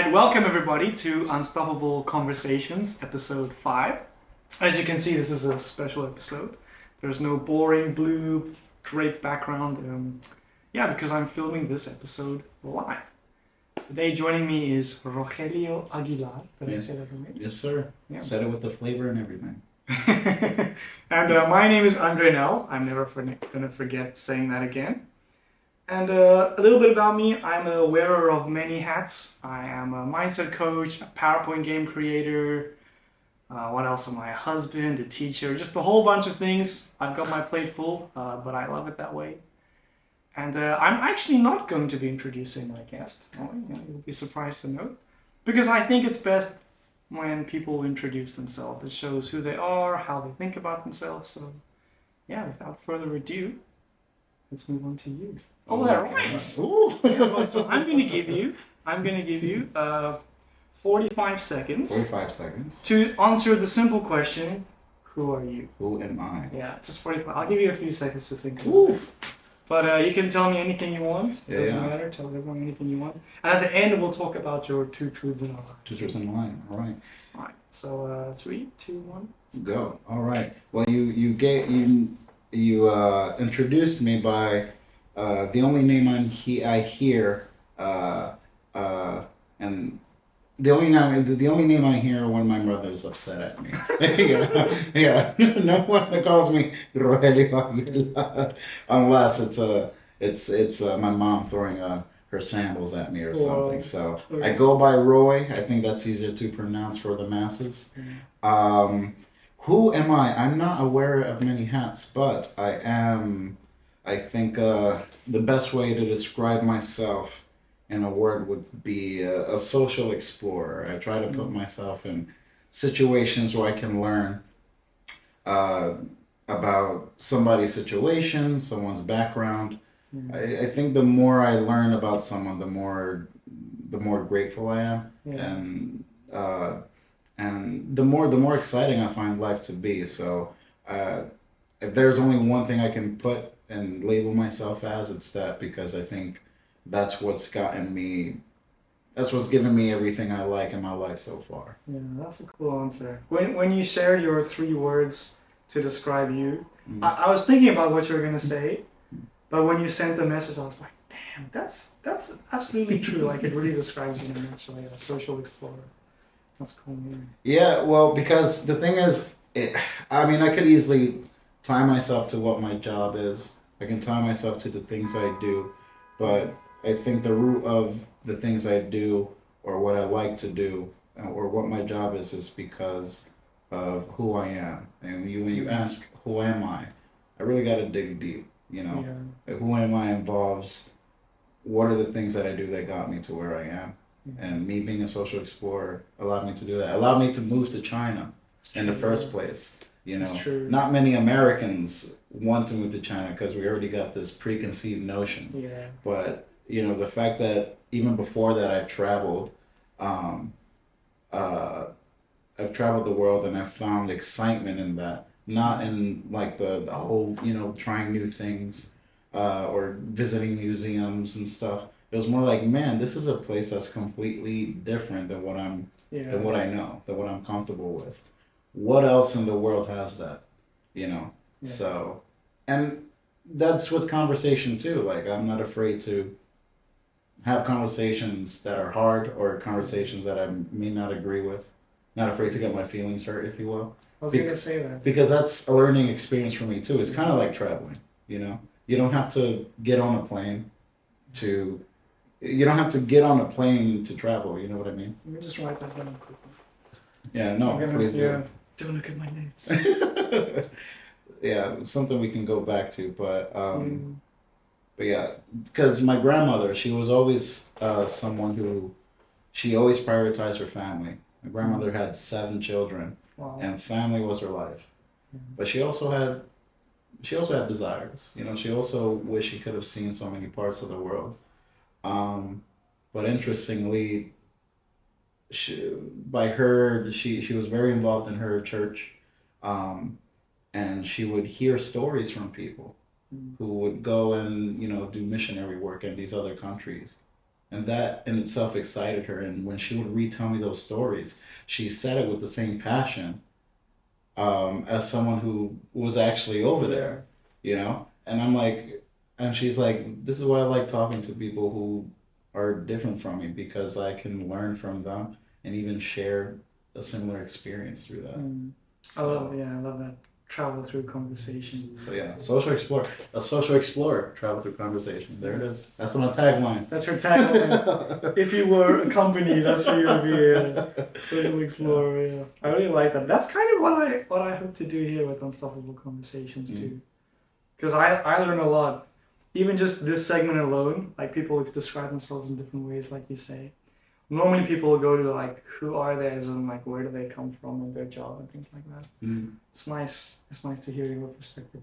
right, welcome everybody to Unstoppable Conversations, episode 5. As you can see, this is a special episode. There's no boring blue draped background. Because I'm filming this episode live. Today joining me is Rogelio Aguilar. Did I say that right? Yes, sir. Yeah. Said it with the flavor and everything. And my name is Andre Nell. I'm never going to forget saying that again. And a little bit about me, I'm a wearer of many hats. I am a mindset coach, a PowerPoint game creator, what else am I? A husband, a teacher, just a whole bunch of things. I've got my plate full, but I love it that way. And I'm actually not going to be introducing my guest. You'll be surprised to know. Because I think it's best when people introduce themselves. It shows who they are, how they think about themselves. So, without further ado, let's move on to you. Oh, that rhymes. Ooh. So I'm gonna give you 45 seconds. 45 seconds. To answer the simple question, who are you? Who am I? Yeah, just 45. I'll give you a few seconds to think about it. But you can tell me anything you want. It doesn't matter. Tell everyone anything you want. And at the end, we'll talk about your 2 truths and a lie. 2 truths and a lie. All right. All right. So 3, 2, 1. Go. All right. Well, you introduced me by the only name I hear, and the only name I hear when my mother is upset at me. yeah. No one calls me Rogelio Aguilar unless it's my mom throwing her sandals at me or something. So I go by Roy. I think that's easier to pronounce for the masses. Who am I? I'm not aware of many hats, but I am. I think the best way to describe myself in a word would be a social explorer. I try to put myself in situations where I can learn about somebody's situation, someone's background. I think the more I learn about someone, the more grateful I am, and the more exciting I find life to be. So if there's only one thing I can put and label myself as, it's that, because I think that's what's given me everything I like in my life so far. Yeah, that's a cool answer. When you shared your 3 words to describe you, I was thinking about what you were gonna say, but when you sent the message, I was like, damn, that's absolutely true. Like, it really describes you actually, a social explorer. That's cool. Man. Yeah, well, because the thing is, I could easily tie myself to what my job is. I can tie myself to the things I do, but I think the root of the things I do, or what I like to do, or what my job is because of who I am. And when you ask, who am I really got to dig deep, Like, who am I involves what are the things that I do that got me to where I am. And me being a social explorer allowed me to do that. Allowed me to move to China in the first place. Not many Americans want to move to China because we already got this preconceived notion. Yeah. But the fact that even before that I've traveled the world, and I've found excitement in that. Not in like the whole trying new things or visiting museums and stuff. It was more like, man, this is a place that's completely different than what I know, than what I'm comfortable with. What else in the world has that? So, and that's with conversation too. Like, I'm not afraid to have conversations that are hard, or conversations that I may not agree with. Not afraid to get my feelings hurt, if you will. I was going to say that. Because that's a learning experience for me too. It's kind of like traveling, You don't have to get on a plane to travel, you know what I mean? Let me just write that down quickly. Yeah, no, please do. Don't look at my notes. Yeah, something we can go back to, but yeah, because my grandmother, she was always someone who, she always prioritized her family. My grandmother had 7 children, and family was her life. But she also had desires. She also wished she could have seen so many parts of the world. But interestingly, she was very involved in her church, and she would hear stories from people who would go and do missionary work in these other countries, And that in itself excited her. And when she would retell me those stories, she said it with the same passion as someone who was actually over there, you know? And I'm like, and she's like, this is why I like talking to people who are different from me because I can learn from them and even share a similar experience through that. Mm. So, I love that travel through conversation. so yeah, a social explorer, travel through conversation. There it is. That's my tagline. That's her tagline. If you were a company, that's who you would be. Social explorer. Yeah. I really like that. That's kind of what I hope to do here with Unstoppable Conversations too, because I learn a lot. Even just this segment alone, like people describe themselves in different ways, like you say. Normally people go to like who are they, as in like where do they come from and their job and things like that. It's nice. It's nice to hear your perspective.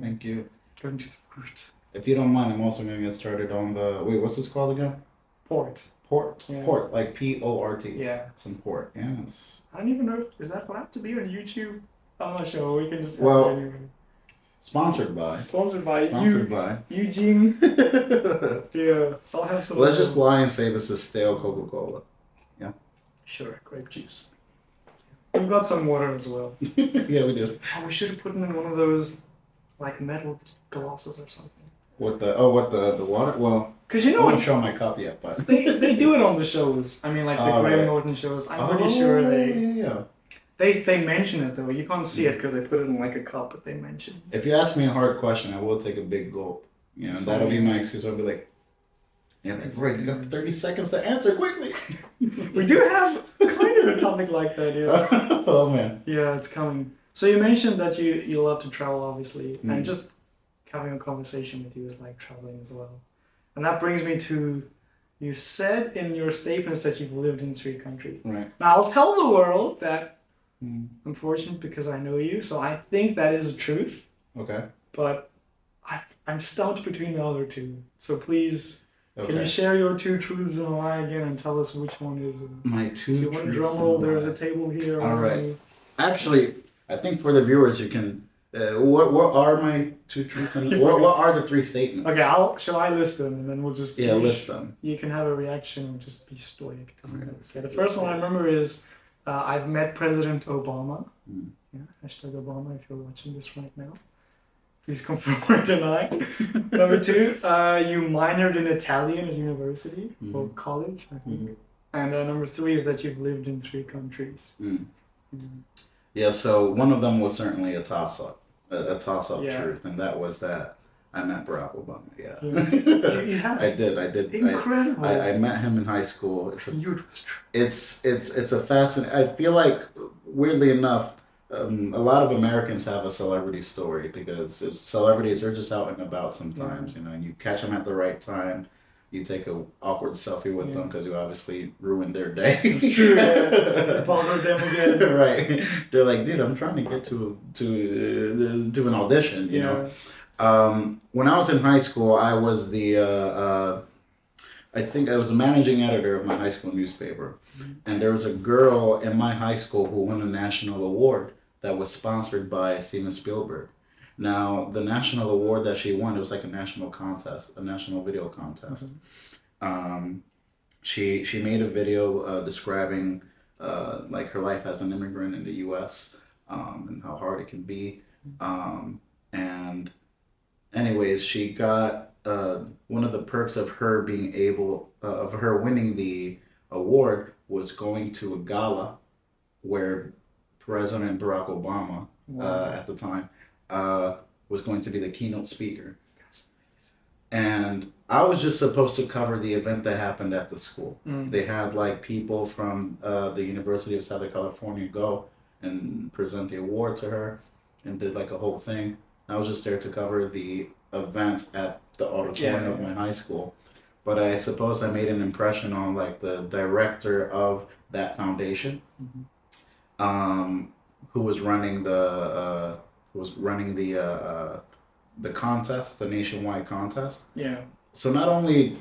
Thank you. Going to the root. If you don't mind, I'm also going to get started on the what's this called again? Port, like Port. Yeah. Some port. Yes. I don't even know is that allowed to be on YouTube. I'm not sure. We can just have well. it anyway. Sponsored by Eugene. Yeah, I'll have some. Let's just lie and say this is stale Coca-Cola. Yeah. Sure, grape juice. We've got some water as well. Yeah, we do. Oh, we should have put them in one of those, like metal glasses or something. What the water? Well, because you know, I wouldn't show my cup yet, but they do it on the shows. I mean, like the Graham Norton shows. I'm pretty sure they. Yeah. They mention it though. You can't see it because they put it in like a cup, but they mention. If you ask me a hard question, I will take a big gulp. You know, that'll be my excuse. I'll be like, yeah, that's great. You got 30 seconds to answer quickly. We do have kind of a topic like that, yeah. Oh man. Yeah, it's coming. So you mentioned that you love to travel, obviously, and just having a conversation with you is like traveling as well. And that brings me to, you said in your statements that you've lived in 3 countries. Right. Now I'll tell the world that. I'm fortunate because I know you, so I think that is the truth. Okay. But I'm stumped between the other 2. So please, can you share your 2 truths and a lie again and tell us which one is? My 2 truths. If you want a drum roll, there's a table here. All right. Actually, I think for the viewers, you can. What are my 2 truths and what are the 3 statements? Okay, shall I list them and then we'll just list them. You can have a reaction and just be stoic. Okay, the first one I remember is I've met President Obama. Yeah, hashtag Obama if you're watching this right now. Please confirm or deny. Number 2, you minored in Italian at university or college, I think. And number 3 is that you've lived in 3 countries. Yeah, so one of them was certainly a toss-up truth, and that was that I met Barack Obama. Yeah. You have. I did. Incredible. I met him in high school. It's a fascinating. I feel like weirdly enough, a lot of Americans have a celebrity story because celebrities are just out and about sometimes, you know, and you catch them at the right time. You take a awkward selfie with them because you obviously ruined their day. It's true. Bothered them again. Right. They're like, dude, I'm trying to get to an audition. You know. When I was in high school, I was I think I was the managing editor of my high school newspaper, and there was a girl in my high school who won a national award that was sponsored by Steven Spielberg. Now, the national award that she won, it was like a national contest, a national video contest. She made a video describing like her life as an immigrant in the U.S. And how hard it can be. And anyways, she got one of the perks of her being of her winning the award was going to a gala where President Barack Obama at the time was going to be the keynote speaker. That's amazing. And I was just supposed to cover the event that happened at the school. They had like people from the University of Southern California go and present the award to her and did like a whole thing. I was just there to cover the event at the auditorium of my high school. But I suppose I made an impression on like the director of that foundation, who was running the contest, the nationwide contest. Yeah. So not only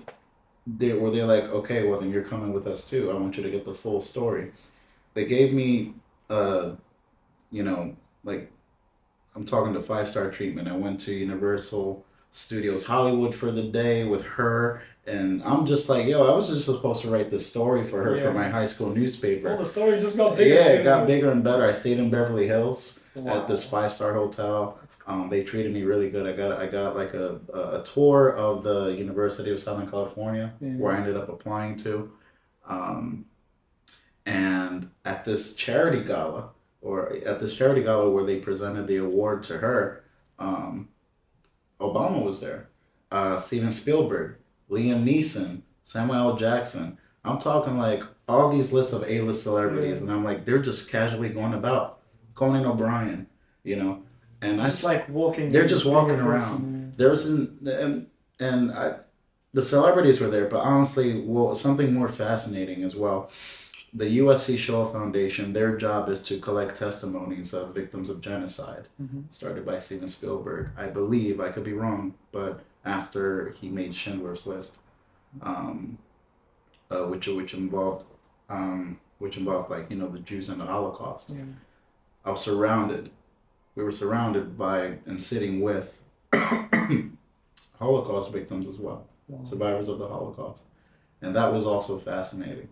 were they like, okay, well then you're coming with us too. I want you to get the full story. They gave me, like I'm talking to 5-star treatment. I went to Universal Studios Hollywood for the day with her And I'm just like, yo, I was just supposed to write this story for her for my high school newspaper. Oh, the story just got bigger. Yeah, it got bigger and better. I stayed in Beverly Hills Wow. at this 5-star hotel. That's cool. They treated me really good. I got like a tour of the University of Southern California, where I ended up applying to. And at this charity gala, where they presented the award to her, Obama was there, Steven Spielberg, Liam Neeson, Samuel L. Jackson. I'm talking like all these lists of A-list celebrities, and I'm like, they're just casually going about. Conan O'Brien, you know, and just like walking. They're just walking around. There was the celebrities were there, but honestly, well, something more fascinating as well. The USC Shoah Foundation, their job is to collect testimonies of victims of genocide, started by Steven Spielberg. I believe, I could be wrong, but after he made Schindler's List, which involved like, you know, the Jews and the Holocaust. Yeah. I was surrounded. We were surrounded by and sitting with Holocaust victims as well, survivors of the Holocaust, and that was also fascinating.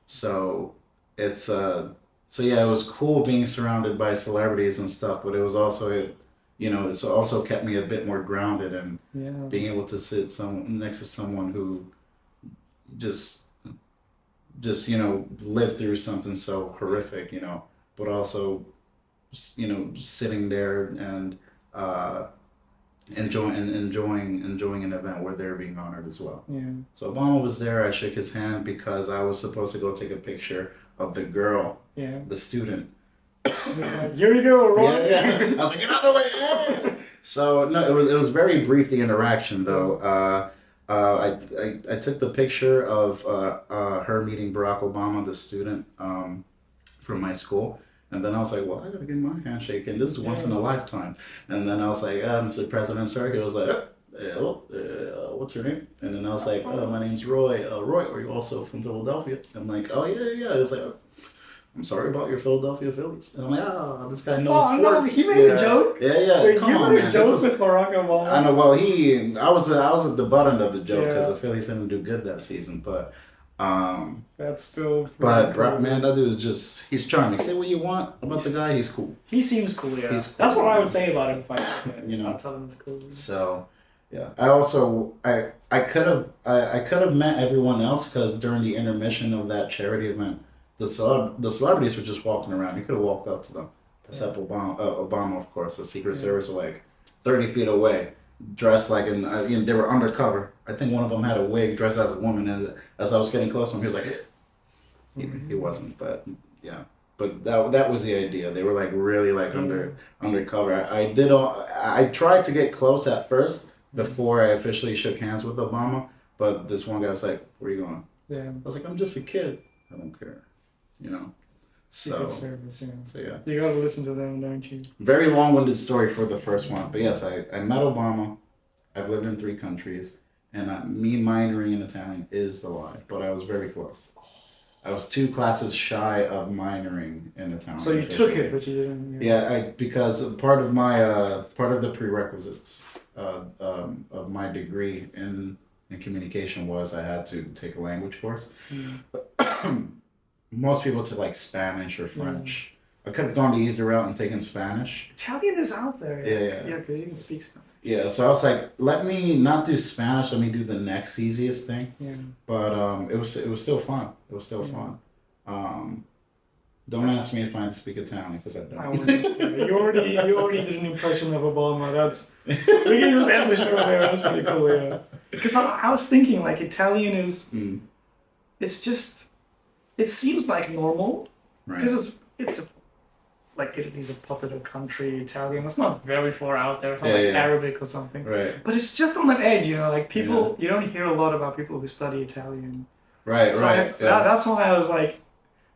So it's it was cool being surrounded by celebrities and stuff, but it was also, you know, it's also kept me a bit more grounded and being able to sit next to someone who just you know, lived through something so horrific, you know, but also, you know, just sitting there and enjoying an event where they're being honored as well. Yeah. So Obama was there. I shook his hand because I was supposed to go take a picture of the girl, the student. Like, here you go, Roy. Yeah. I was like, get out of the way. So no, it was very brief, the interaction though. I took the picture of her meeting Barack Obama, the student from my school. And then I was like, well, I gotta get my handshake, and this is once in a lifetime. And then I was like, Mr. President, sir. He was like, hello, what's your name? And then I was like, my name's Roy. Roy, are you also from Philadelphia? I'm like, oh, yeah. He was like, I'm sorry about your Philadelphia Phillies. And I'm like, this guy knows sports. No, he made a joke? Yeah. Wait, come on, man. Joke with Barack Obama? I know, well, I was at the butt end of the joke because the Phillies didn't do good that season, but... that's still. But man, that dude is he's charming. Say what you want about the guy, he's cool. He seems cool, yeah. He's cool. That's what I would say about him if I you know. I'll tell him it's cool. So, yeah. I also I could have met everyone else because during the intermission of that charity event, the celebrities were just walking around. You could have walked up to them, except Obama, of course. The Secret Service were like 30 feet away, dressed like you know, they were undercover. I think one of them had a wig, dressed as a woman, and as I was getting close to him, he was like, he wasn't, but yeah. But that was the idea. They were like really like undercover. I tried to get close at first before I officially shook hands with Obama, but this one guy was like, "Where are you going?" Yeah. I was like, "I'm just a kid. I don't care," you know. So, Service, so yeah. You gotta listen to them, don't you? Very long-winded story for the first one, but yes, I met Obama. I've lived in 3 countries. And me minoring in Italian is the lie, but I was very close. I was 2 classes shy of minoring in Italian. So you took it, but you didn't. Yeah, because part of the prerequisites of my degree in communication was I had to take a language course. Most people took like Spanish or French. I could have gone the easier route and taken Spanish. Italian is out there. Yeah, because you can speak Spanish. Yeah, so I was like, let me not do Spanish. Let me do the next easiest thing. Yeah. But it was still fun. It was still fun. Don't ask me if I speak Italian because I don't. You already did an impression of Obama. We can just end the show there. That's pretty cool. Yeah. Because I was thinking like Italian is, it's just, it seems like normal. Right. Because it's like Italy's a popular country, Italian. It's not very far out there. It's not Arabic or something. Right. But it's just on that edge, you know, like people, you don't hear a lot about people who study Italian. Right, so that's why I was like,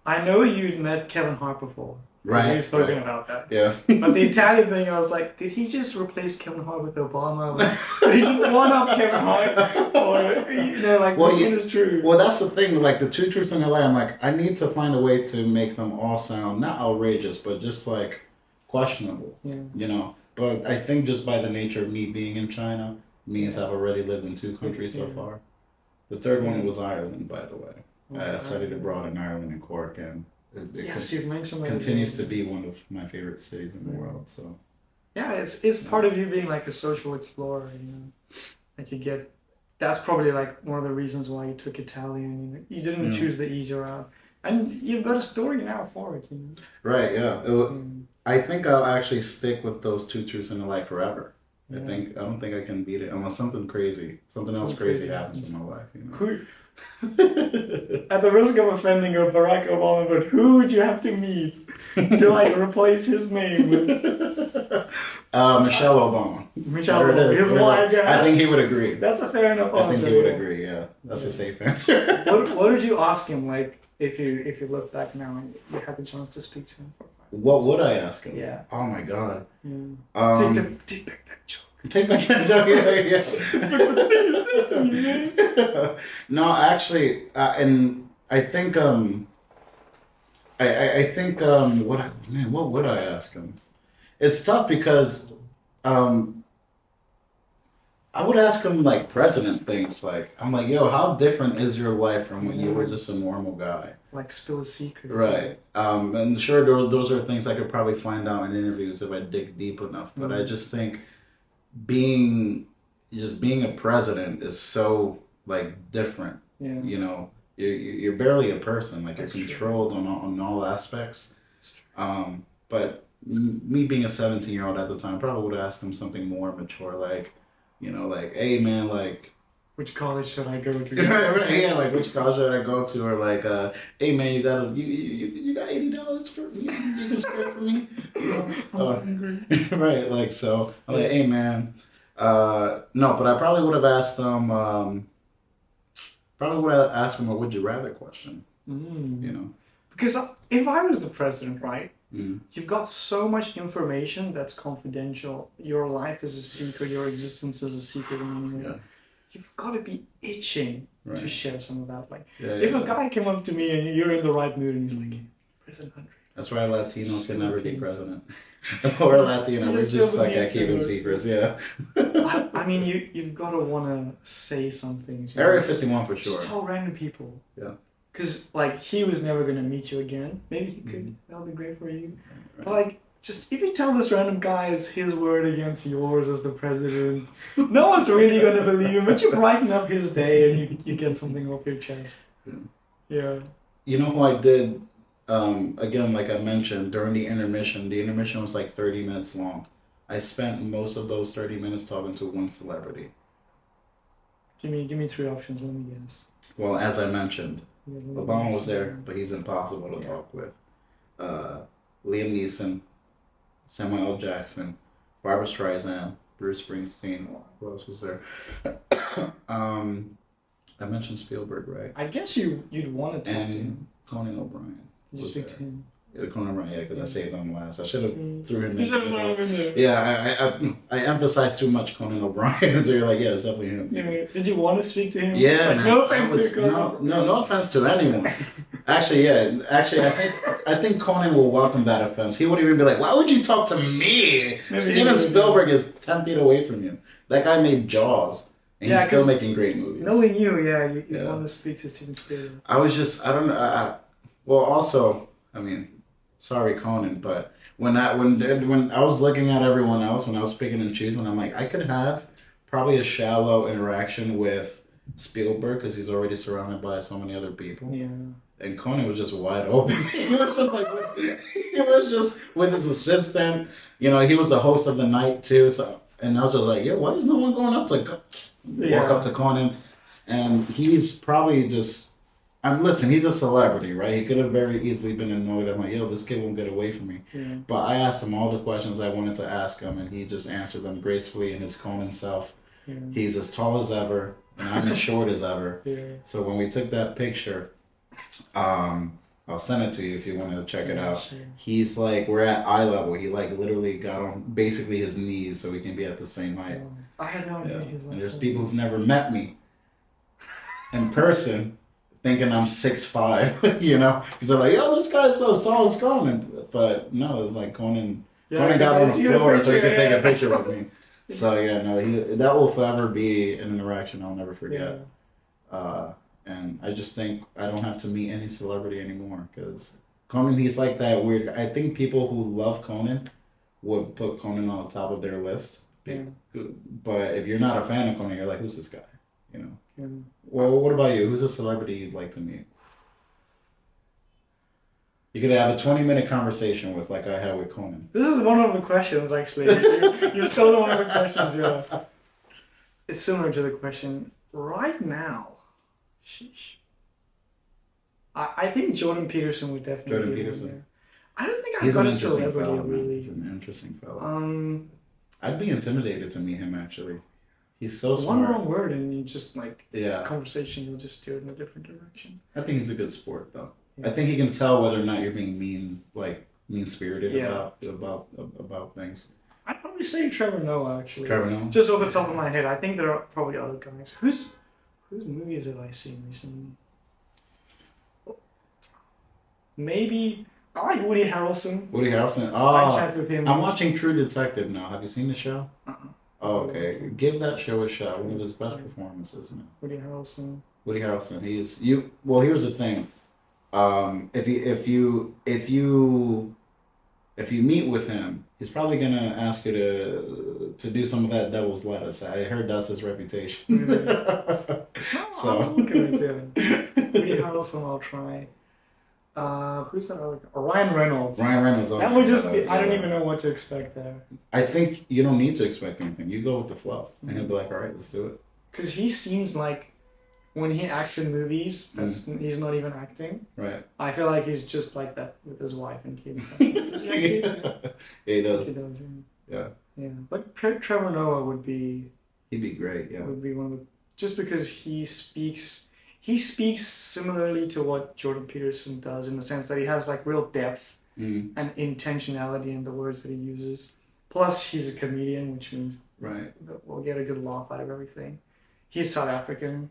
I know you'd met Kevin Hart before. Right. We've spoken about that. Yeah. But the Italian thing, I was like, did he just replace Kevin Hart with Obama? Like, did he just one up Kevin Hart? Or, you know, like, which one is true? Well, that's the thing. Like, the 2 truths and a lie, I'm like, I need to find a way to make them all sound, not outrageous, but just, like, questionable. Yeah. You know? But I think just by the nature of me being in China means Yeah. I've already lived in 2 countries so Yeah. far. The third one was Ireland, by the way. I studied Ireland. abroad in Ireland and Cork, and it Yes, you've mentioned that. continues to be one of my favorite cities in the Yeah. world. So Yeah, it's part of you being like a social explorer, you know. Like you get, that's probably like one of the reasons why you took Italian. You know, you didn't Yeah. choose the easier route, and you've got a story now for it. You know. right, yeah. I think I'll actually stick with those two truths in my life forever. Yeah. I don't think I can beat it unless something else crazy happens in my life. You know. Who, at the risk of offending a Barack Obama, but who would you have to meet to like replace his name with Michelle Obama. Michelle There it Obama? is. His There it wife. is. Yeah. I think he would agree. That's a fair enough I answer. think he would yeah. agree. Yeah, that's a Yeah. safe answer. What did you ask him? Like, if you look back now and you had the chance to speak to him. What would I ask him? Yeah. Oh my god. Yeah. Take back that joke. Take back that joke. Yeah. No, actually, and I think I think what would I ask him? It's tough because I would ask him like president things. Like I'm like, yo, how different is your life from when you were just a normal guy? Like spill a secret. Right. And sure, those are things I could probably find out in interviews if I dig deep enough. But I just think being a president is so like different. Yeah. You know, you're barely a person. Like That's you're true. controlled on all aspects. But me being a 17-year-old at the time, probably would have asked him something more mature, like, you know, like, hey man, like, Which college should I go to? right, yeah, like which college should I go to, or like, hey man, you got $80 for me? You can spare for me? You know? I'm hungry. Right, like so. I'm like, hey man, no, but I probably would have asked him. Probably would have asked him a would you rather question. You know, Because if I was the president, right? Mm. You've got so much information that's confidential. Your life is a secret. Your existence is a secret in any way. Yeah. You've got to be itching to Right. share some of that. Like, Yeah, if yeah. a guy came up to me and you're in the right mood and he's like, President Andre. That's why Latinos can never be Philippines. president. We're Latino. We're Just just like Philippines at keeping too. secrets. Yeah. I mean, you've got to want to say something. Area 51 for sure. Just tell random people. Yeah. Because, like, he was never going to meet you again. Maybe he could. That would be great for you. Right. But, like, just if you tell this random guy it's his word against yours as the president, no one's really going to believe him. But you brighten up his day and you get something off your chest. Yeah. You know who I did? Again, like I mentioned, during the intermission was like 30 minutes long. I spent most of those 30 minutes talking to one celebrity. Give me 3 options. Let me guess. Well, as I mentioned, Yeah, Obama was there, but he's impossible to talk with. Liam Neeson, Samuel L. Jackson, Barbra Streisand, Bruce Springsteen. Who else was there? I mentioned Spielberg, right? I guess you'd want to talk to him. And Conan O'Brien. Did you was speak there. to him? Yeah, Conan O'Brien, yeah, because I saved him last. I should have threw him in. You should have thrown him in there. Yeah, I emphasized too much Conan O'Brien, so you're like, yeah, it's definitely him. Yeah, did you want to speak to him? Yeah, Like, man. no offense That was- to Conan. no offense to anyone. Actually, yeah. Actually, I think Conan will welcome that offense. He would even be like, "Why would you talk to me?" Maybe he Steven would. Spielberg is 10 feet away from you. That guy made Jaws, and Yeah, he's still 'cause making great movies. Knowing you, yeah, you Yeah. want to speak to Steven Spielberg. I was just, I don't know. Well, also, I mean, sorry, Conan, but when I was looking at everyone else, when I was picking and choosing, I'm like, I could have probably a shallow interaction with Spielberg because he's already surrounded by so many other people. Yeah. And Conan was just wide open. He was just like, he was just with his assistant. You know, he was the host of the night too. So, and I was just like, yeah, why is no one going up to walk up to Conan? And he's probably just, listen, he's a celebrity, right? He could have very easily been annoyed. I'm like, yo, this kid won't get away from me. Yeah. But I asked him all the questions I wanted to ask him, and he just answered them gracefully in his Conan self. Yeah. He's as tall as ever, and I'm as short as ever. Yeah. So when we took that picture, I'll send it to you if you want to check it out. Sure. He's like, we're at eye level. He like literally got on basically his knees so we can be at the same height. I had no idea Yeah. he was like And there's that. people who've never met me in person thinking I'm 6'5", you know? Because they're like, yo, this guy's so tall as Conan. But no, it's like Conan Yeah, got on the I see the floor so he picture, could take yeah. a picture with me. So yeah, no, that will forever be an interaction I'll never forget. And I just think I don't have to meet any celebrity anymore because Conan, he's like that weird. I think people who love Conan would put Conan on the top of their list. Yeah. But if you're not a fan of Conan, you're like, who's this guy? You know. Yeah. Well, what about you? Who's a celebrity you'd like to meet? You could have a 20-minute conversation with, like I had with Conan. This is one of the questions, actually. You stole one of the questions, yeah. It's similar to the question. Right now, sheesh. I think Jordan Peterson would definitely Jordan be Peterson. there. I don't think I've He's got an a interesting celebrity fellow, man. really. He's an interesting fellow. I'd be intimidated to meet him, actually. He's so smart. One wrong word and you just yeah. Conversation, you'll just steer in a different direction. I think he's a good sport, though. Yeah. I think he can tell whether or not you're being mean-spirited about things. I'd probably say Trevor Noah, actually. Trevor Noah? Just off the top of my head, I think there are probably other guys. Whose movies have I seen recently? Maybe I like Woody Harrelson. Woody Harrelson? I chat with him. I'm watching True Detective now. Have you seen the show? Uh-uh. Oh, okay. Give that show a shot. One of his best performances, man. Woody Harrelson. Woody Harrelson. Well, here's the thing. If you meet with him, he's probably gonna ask you to do some of that devil's lettuce. I heard that's his reputation. So I'm looking at him. Woody Harrelson, I'll try. Who's that other guy? Ryan Reynolds. Ryan Reynolds. That would just be. I don't even know what to expect there. I think you don't need to expect anything. You go with the flow, and he'll be like, "All right, let's do it." Because he seems like, when he acts in movies, he's not even acting. Right. I feel like he's just like that with his wife and kids. Does he have kids? Yeah, he does. He does. Yeah. Yeah, but Trevor Noah would be. He'd be great. Yeah. Would be one of the, just because he speaks similarly to what Jordan Peterson does in the sense that he has like real depth and intentionality in the words that he uses. Plus, he's a comedian, which means that we'll get a good laugh out of everything. He's South African,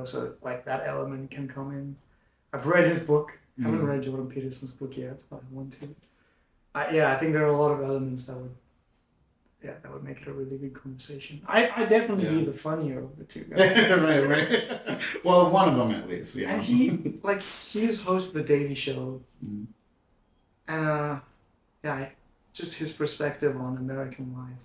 so like that element can come in. I've read his book. I haven't read Jordan Peterson's book yet, but I want to. I think there are a lot of elements that would make it a really good conversation. I definitely be the funnier of the two guys. right. Well, one of them at least. And he's host of the Daily Show. And just his perspective on American life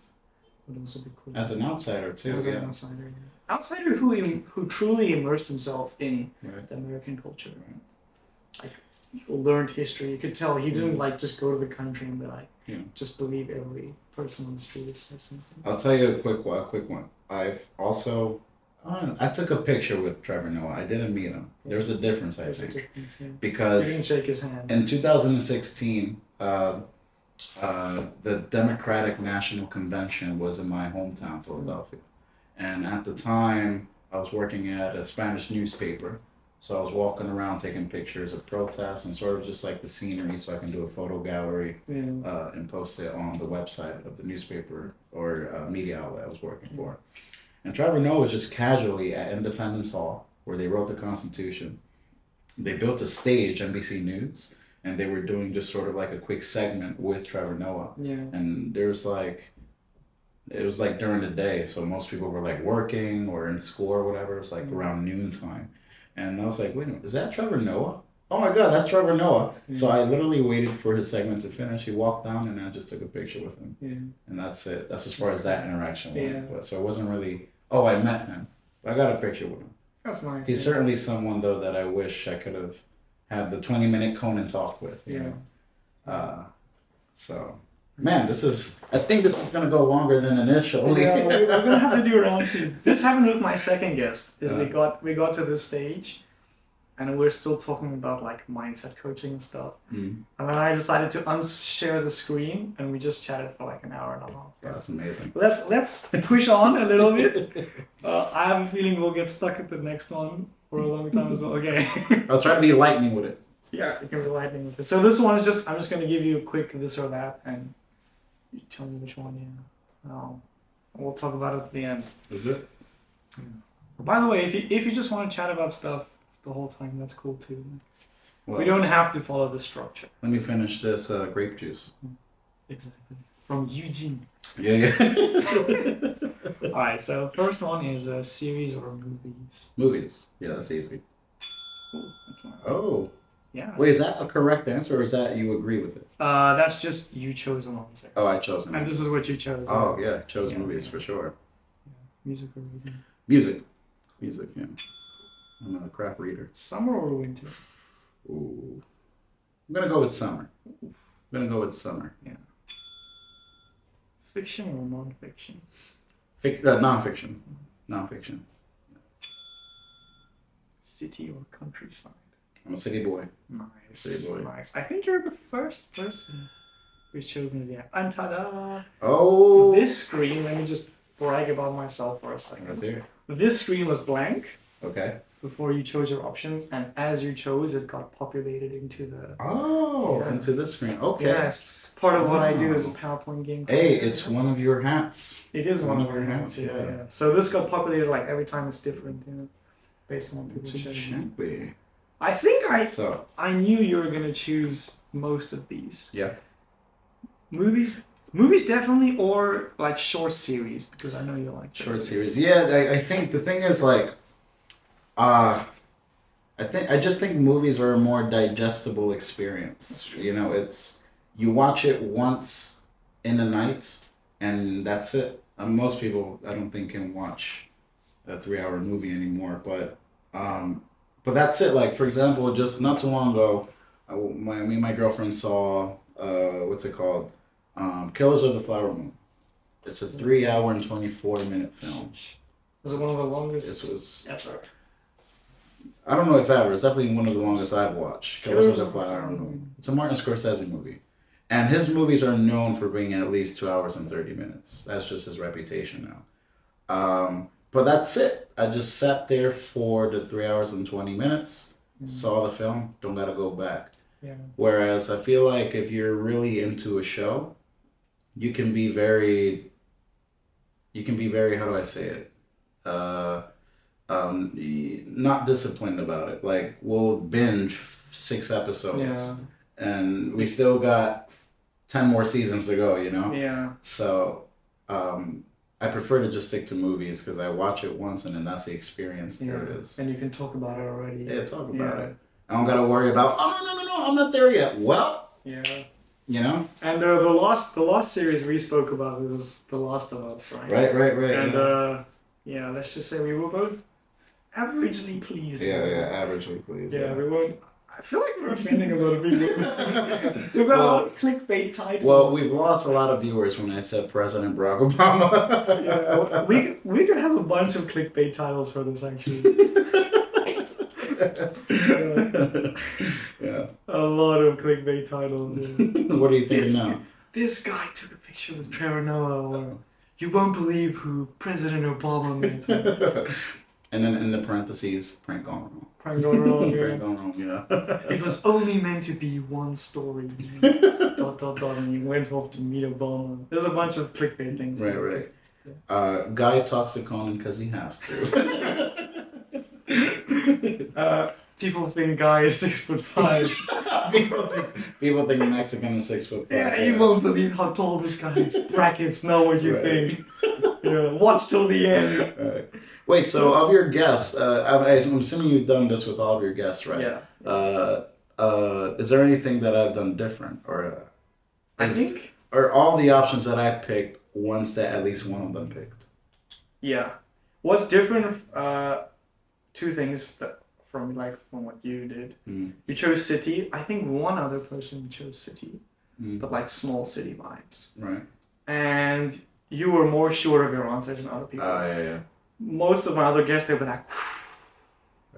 would also be cool. As an outsider too. As an outsider. Outsider who truly immersed himself in the American culture. Like learned history. You could tell he didn't just go to the country and be like, just believe every person on the street says something. I'll tell you a quick one. I've also I took a picture with Trevor Noah. I didn't meet him. There's a difference, I think. Because you didn't shake his hand. In 2016, the Democratic National Convention was in my hometown, Philadelphia. And at the time, I was working at a Spanish newspaper. So I was walking around taking pictures of protests and sort of just like the scenery so I can do a photo gallery and post it on the website of the newspaper or media outlet I was working for. And Trevor Noah was just casually at Independence Hall where they wrote the Constitution. They built a stage, NBC News, and they were doing just sort of like a quick segment with Trevor Noah. Yeah. And it was like during the day, so most people were like working or in school or whatever. It was like around noontime. And I was like, wait a minute, is that Trevor Noah? Oh my God, that's Trevor Noah. So I literally waited for his segment to finish. He walked down and I just took a picture with him. And that's it. That's as far as that interaction went. But, so it wasn't really, I met him. I got a picture with him. That's nice. He's certainly someone, though, that I wish I could have had the 20-minute Conan talk with. You know? So, man, I think this is going to go longer than initially. Yeah, we're going to have to do round two. This happened with my second guest. We got to this stage, and we're still talking about like mindset coaching and stuff. And then I decided to unshare the screen, and we just chatted for like an hour and a half. That's amazing. Let's push on a little bit. I have a feeling we'll get stuck at the next one for a long time as well. Okay. I'll try to be lightning with it. Yeah, you can be lightning with it. So this one is I'm just going to give you a quick this or that, and you tell me which one. We'll talk about it at the end. Is it? Yeah. By the way, if you just want to chat about stuff the whole time, that's cool too. Well, we don't have to follow the structure. Let me finish this grape juice. Exactly. from Eugene. Yeah. Alright, so first one is series or movies. Movies. Yeah, that's easy. Ooh, that's not. Oh. Yeah. Wait, is that a correct answer, or is that you agree with it? That's just you chose an answer. Oh, I chose an And answer. this is what you chose. Oh, yeah, chose Yeah, movies yeah. for sure. Yeah. Music or reading. Music, yeah. I'm a crap reader. Summer or winter? Ooh. I'm gonna go with summer. Yeah. Fiction or non-fiction? Non-fiction. City or countryside? I'm a city boy. Nice. City boy. Nice. I think you're the first person who's chosen it. Yeah. And ta-da! Oh. This screen, let me just brag about myself for a second. Let's hear it. This screen was blank Okay. before you chose your options, and as you chose, it got populated into the... Oh, Yeah. into this screen. Okay. Yeah, it's part of what I do as a Oh. PowerPoint game. Hey, it's one of your hats. It is one of our hats, hats, yeah. So this got populated like every time it's different, based on what people It's a chose. champy. I think So, I knew you were gonna choose most of these. yeah. Movies definitely, or like short series, because I know you like Short those. series. Yeah, I think the thing is like, I just think movies are a more digestible experience. You know, you watch it once in a night, and that's it. Most people, I don't think, can watch a 3-hour movie anymore. But that's it. Like, for example, just not too long ago, me and my girlfriend saw what's it called? Killers of the Flower Moon. It's a 3-hour and 24-minute film. Was it one of the longest It was. ever? I don't know if ever. It's definitely one of the longest I've watched. Killers of the Flower Moon. It's a Martin Scorsese movie. And his movies are known for being at least 2 hours and 30 minutes. That's just his reputation now. But that's it. I just sat there for the 3 hours and 20 minutes, saw the film, don't gotta go back. Yeah. Whereas I feel like if you're really into a show, you can be very, how do I say it? Not disciplined about it. Like, we'll binge 6 episodes, and we still got 10 more seasons to go, Yeah. So I prefer to just stick to movies because I watch it once and then that's the experience. There it is. And you can talk about it already. Yeah, talk about it. I don't gotta worry about, no, I'm not there yet. Well, yeah. And the last series we spoke about is The Last of Us, right? Right. And let's just say we were both averagely pleased. Yeah, averagely pleased. Yeah, we won't. I feel like we're offending a lot of people. We've got a lot of clickbait titles. Well, we've lost a lot of viewers when I said President Barack Obama. Yeah, we could have a bunch of clickbait titles for this, actually. Yeah. A lot of clickbait titles. Yeah. What do you think now? This guy took a picture with Trevor Noah, or you won't believe who President Obama met. And then in the parentheses, prank gone wrong. Prank gone wrong, yeah. Prank gone wrong, yeah. It was only meant to be one story. ... And you went off to meet Obama. There's a bunch of clickbait things. Right. Guy talks to Conan because he has to. People think Guy is 6'5". People think Mexican is 6'5". Yeah, you won't believe how tall this guy is. Brackets know what you think. Yeah, watch till the end. Right. Wait, so of your guests, I'm assuming you've done this with all of your guests, right? Yeah. Is there anything that I've done different, or I think, or all the options that I picked, ones that at least one of them picked? Yeah. What's different? Two things from what you did. You chose city. I think one other person chose city, but like small city vibes. Right. And you were more sure of your answers than other people. Yeah. Most of my other guests, they were like,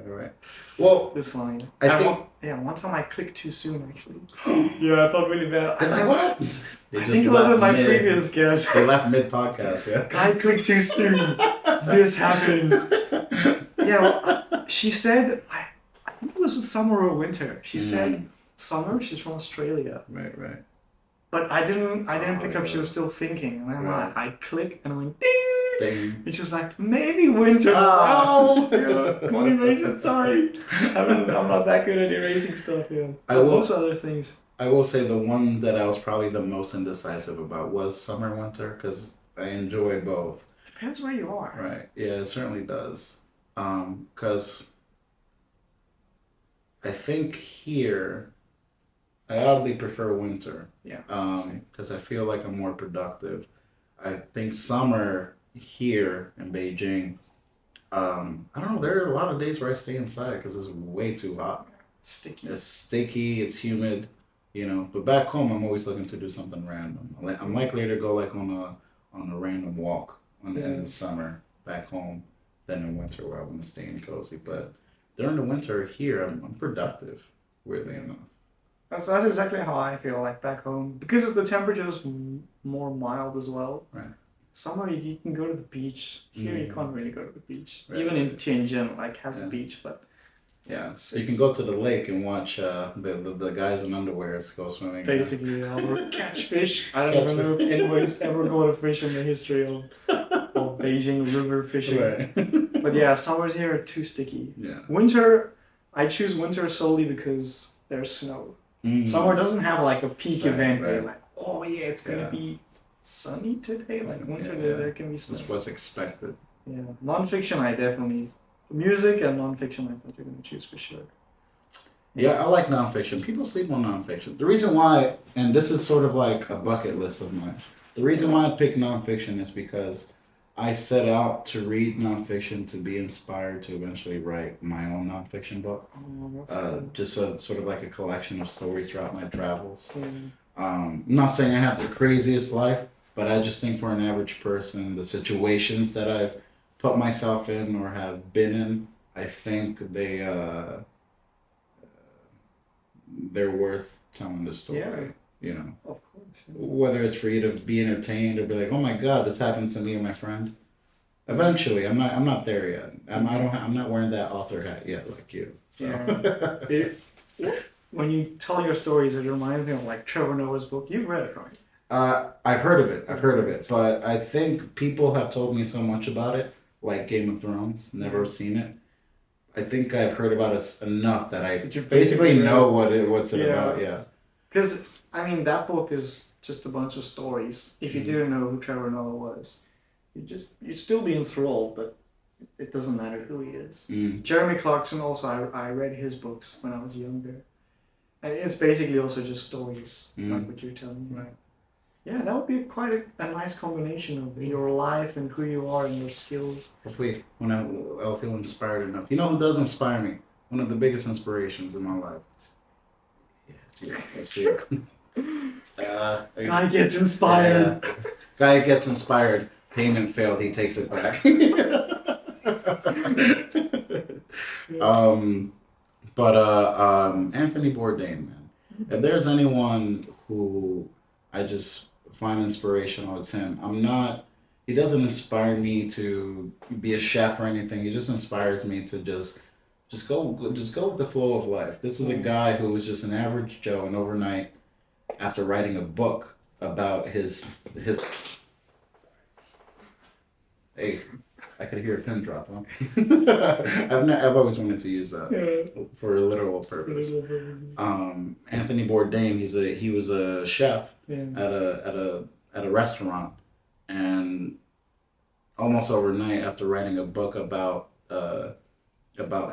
Right. Well, this line. I think. One time I clicked too soon, actually. Yeah, I felt really bad. What? I think it was with my previous guest. They left mid-podcast, yeah? I clicked too soon. This happened. Yeah, well, she said, I think it was with summer or winter. She said summer, she's from Australia. Right. But I didn't pick up, she was still thinking. And then I click and I went ding! thing. It's just like, maybe winter. Ah. Oh, yeah. Come on, erase it. Sorry. I'm not that good at erasing stuff, yeah. But most other things. I will say the one that I was probably the most indecisive about was summer winter because I enjoy both. Depends where you are. Right. Yeah, it certainly does. Because I think here I oddly prefer winter. Yeah. Because I feel like I'm more productive. I think summer here in Beijing, I don't know, there are a lot of days where I stay inside because it's way too hot. Sticky. It's sticky, it's humid, but back home I'm always looking to do something random. I'm likely to go like on a random walk in the summer back home than in winter where I want to stay in cozy. But during the winter here, I'm productive, weirdly enough. That's exactly how I feel like back home because the temperature is more mild as well. Right. Somewhere you can go to the beach. Here you can't really go to the beach. Right. Even in Tianjin, like has a beach, but yeah, you can go to the lake and watch the guys in underwears go swimming. Basically, or catch fish. I don't even know if anybody's ever caught a fish in the history of Beijing river fishing. Right. But yeah, summers here are too sticky. Yeah. Winter, I choose winter solely because there's snow. Summer doesn't have like a peak event where you're like, oh yeah, it's gonna be sunny today. Like winter, there can be snow. That's what's expected. Yeah, nonfiction, I definitely music and nonfiction. I think you're gonna choose for sure. Yeah, I like nonfiction. People sleep on nonfiction. The reason why, and this is sort of like a bucket list of mine. The reason why I pick nonfiction is because I set out to read nonfiction to be inspired to eventually write my own nonfiction book. Just sort of like a collection of stories throughout my travels. Yeah. I'm not saying I have the craziest life, but I just think for an average person, the situations that I've put myself in or have been in, I think they're worth telling the story. Yeah. Of course. Yeah. Whether it's for you to be entertained or be like, oh my God, this happened to me and my friend. Eventually, I'm not there yet. I'm not wearing that author hat yet like you. So. Yeah. When you tell your stories, it reminds me of like Trevor Noah's book. You've read it, right? I've heard of it, but I think people have told me so much about it, like Game of Thrones. Never seen it. I think I've heard about it enough that I basically know what's it about. Yeah. Because I mean, that book is just a bunch of stories. If you didn't know who Trevor Noah was, you'd still be enthralled, but it doesn't matter who he is. Jeremy Clarkson also, I read his books when I was younger. And it's basically also just stories, like what you're telling me. Right. Yeah, that would be quite a nice combination of your life and who you are and your skills. Hopefully, when I'll feel inspired enough. You know who does inspire me? One of the biggest inspirations in my life. Yeah, it's you. Guy gets inspired. Guy gets inspired. Payment failed. He takes it back. Anthony Bourdain, man. If there's anyone who I just find inspirational, it's him. He doesn't inspire me to be a chef or anything. He just inspires me to just go with the flow of life. This is a guy who was just an average Joe, and overnight, after writing a book about his. Hey, I could hear a pin drop, huh? I've always wanted to use that for a literal purpose. Anthony Bourdain, he was a chef at a restaurant, and almost overnight, after writing a book about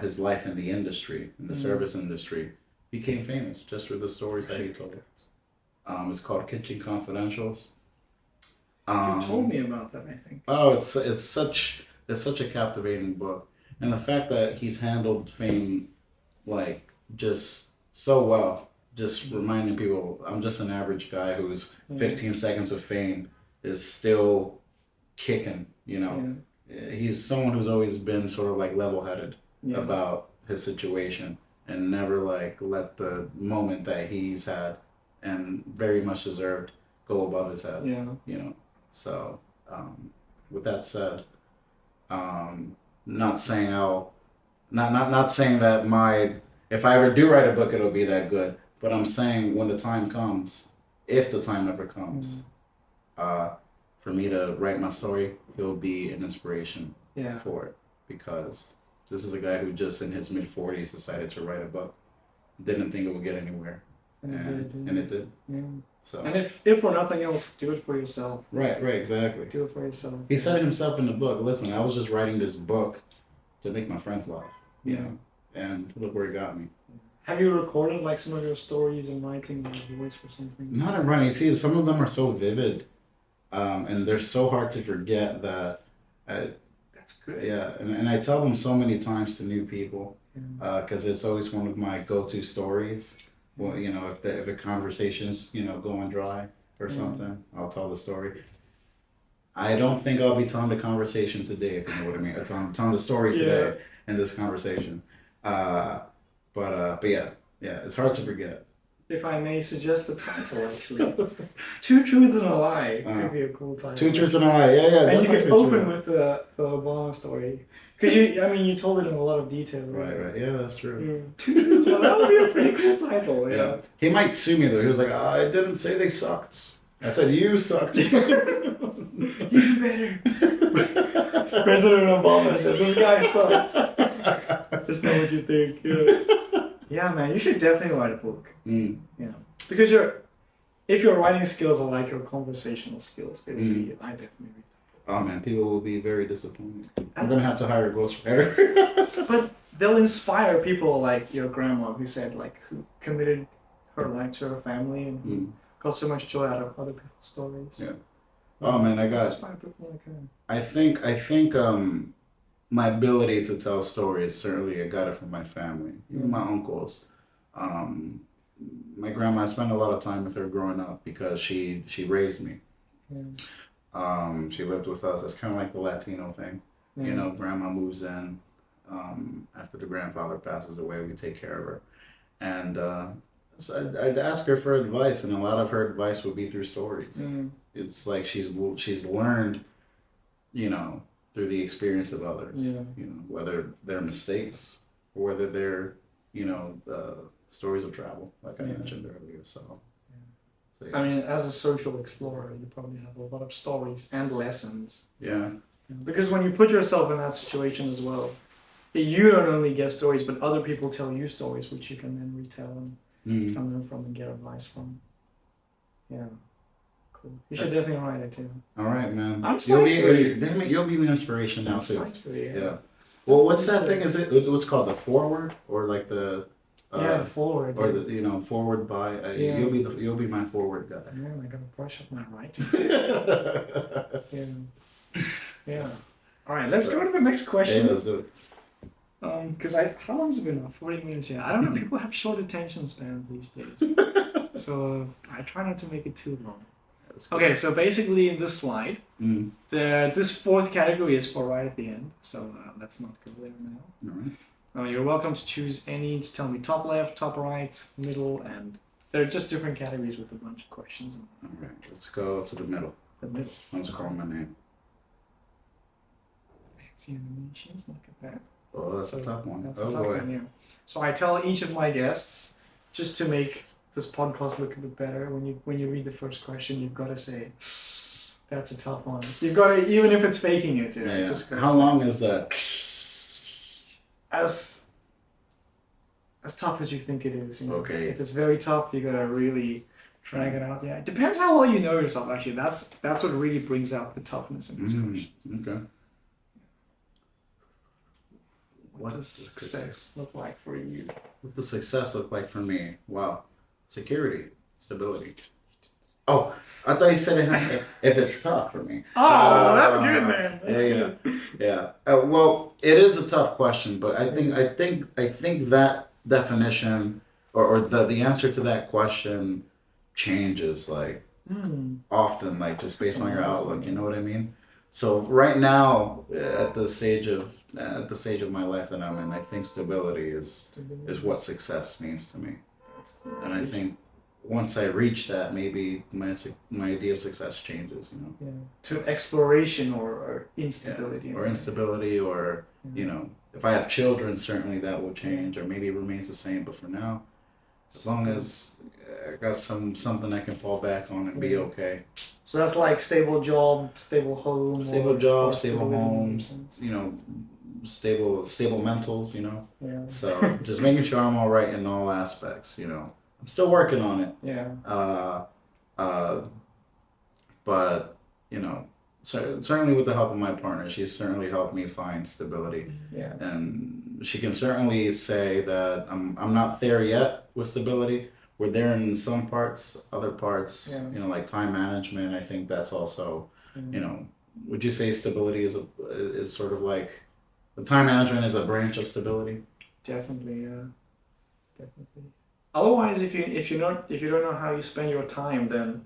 his life in the industry, in the service industry, became famous just for the stories that he told. It's called Kitchen Confidentials. You told me about that, I think. Oh, it's such a captivating book, and the fact that he's handled fame like just so well, just reminding people I'm just an average guy who's 15 seconds of fame is still kicking. He's someone who's always been sort of like level-headed about his situation and never like let the moment that he's had and very much deserved go above his head. So, with that said, not saying not saying that if I ever do write a book, it'll be that good. But I'm saying when the time comes, if the time ever comes, for me to write my story, he'll be an inspiration Yeah. for it, because this is a guy who just in his mid-40s decided to write a book. Didn't think it would get anywhere, and it did. Yeah. So. And if for nothing else, do it for yourself. Right, exactly. Do it for yourself. He said it himself in the book. Listen, I was just writing this book to make my friends laugh, you know, and look where it got me. Have you recorded like some of your stories in writing or voice or something? Not in writing. See, some of them are so vivid, and they're so hard to forget that. That's good. Yeah, and I tell them so many times to new people, because it's always one of my go-to stories. Well, you know, if a conversation's, you know, going dry or something, I'll tell the story. I don't think I'll be telling the conversation today, if you know what I mean. I'm telling the story today in this conversation. But yeah, it's hard to forget. If I may suggest a title, actually, Two Truths and a Lie could be a cool title. Two Truths and a Lie, yeah. And you could open with the Obama story, because you told it in a lot of detail. Right. Yeah, that's true. Yeah. Two Truths, well, that would be a pretty cool title. Yeah. He might sue me though. He was like, I didn't say they sucked. I said you sucked. You better. President Obama said this guy sucked. Just know what you think. Yeah, man, you should definitely write a book. You know, because if your writing skills are like your conversational skills, I definitely read that book. Oh man, people will be very disappointed. I'm gonna have to hire a ghostwriter. But they'll inspire people like your grandma, who said who committed her life to her family and got so much joy out of other people's stories. Yeah. Oh man, Inspire people like her. I think my ability to tell stories, certainly I got it from my family, even my uncles. My grandma, I spent a lot of time with her growing up because she raised me. She lived with us. It's kind of like the Latino thing. You know, grandma moves in after the grandfather passes away. We take care of her, and so I'd ask her for advice, and a lot of her advice would be through stories. It's like she's learned, you know, through the experience of others. You know, whether they're mistakes or whether they're, you know, stories of travel, like I mentioned earlier. So yeah. I mean, as a social explorer, you probably have a lot of stories and lessons. Yeah. Because when you put yourself in that situation as well, you don't only get stories, but other people tell you stories, which you can then retell and learn from and get advice from. Yeah. Cool. You should definitely write it too. All right, man. I'm psyched for you. Damn it, you'll be the inspiration now too. I'm psyched for you. Yeah. Well, what's that thing? Is it what's called the forward or like the forward. or the, you know, forward by you'll be my forward guy. Man, I gotta brush up my writing skills. Yeah. All right, let's go to the next question. Yeah, let's do it. Because how long has it been now? 40 minutes. Yeah, I don't know. People have short attention spans these days, so I try not to make it too long. Okay, so basically in this slide, this fourth category is for right at the end. So let's not go there now. All right. You're welcome to choose any. Just tell me top left, top right, middle, and they're just different categories with a bunch of questions. All right, let's go to the middle. The middle. Let's call my name. Fancy animations, look at that. Oh, that's a tough one. That's a tough one, yeah. So I tell each of my guests, just to make this podcast look a bit better, when you read the first question, you've got to say, that's a tough one. You've got to, even if it's faking it. Yeah. Just How long is that? As tough as you think it is. You know? Okay. If it's very tough, you got to really drag it out. Yeah. It depends how well you know yourself, actually. That's what really brings out the toughness in these questions. Okay. What does success look like for you? What does success look like for me? Wow. Security. Stability. Oh, I thought you said it if it's tough for me. Oh, that's good, man. That's good. Yeah. Well, it is a tough question, but I think that definition or the answer to that question changes like often, like just based on your outlook. You know what I mean? So right now, at the stage of my life that I'm in, I think stability is what success means to me. And I think once I reach that, maybe my idea of success changes. You know. Yeah. To exploration or instability. Yeah. Or instability, or you know, if I have children, certainly that will change, or maybe it remains the same. But for now, as long as got something I can fall back on and be okay. So that's like stable job, stable home, Stable job, stable stability in home, some sense. you know, stable mentals, you know. Yeah. So just making sure I'm all right in all aspects, you know. I'm still working on it. Yeah. Uh, but you know, certainly with the help of my partner, she's certainly helped me find stability. Yeah. And she can certainly say that I'm not there yet with stability. We're there in some parts, other parts, Yeah. you know, like time management. I think that's also, you know, would you say stability is sort of like the time management is a branch of stability? Definitely, yeah. Definitely. Otherwise, if you don't know how you spend your time, then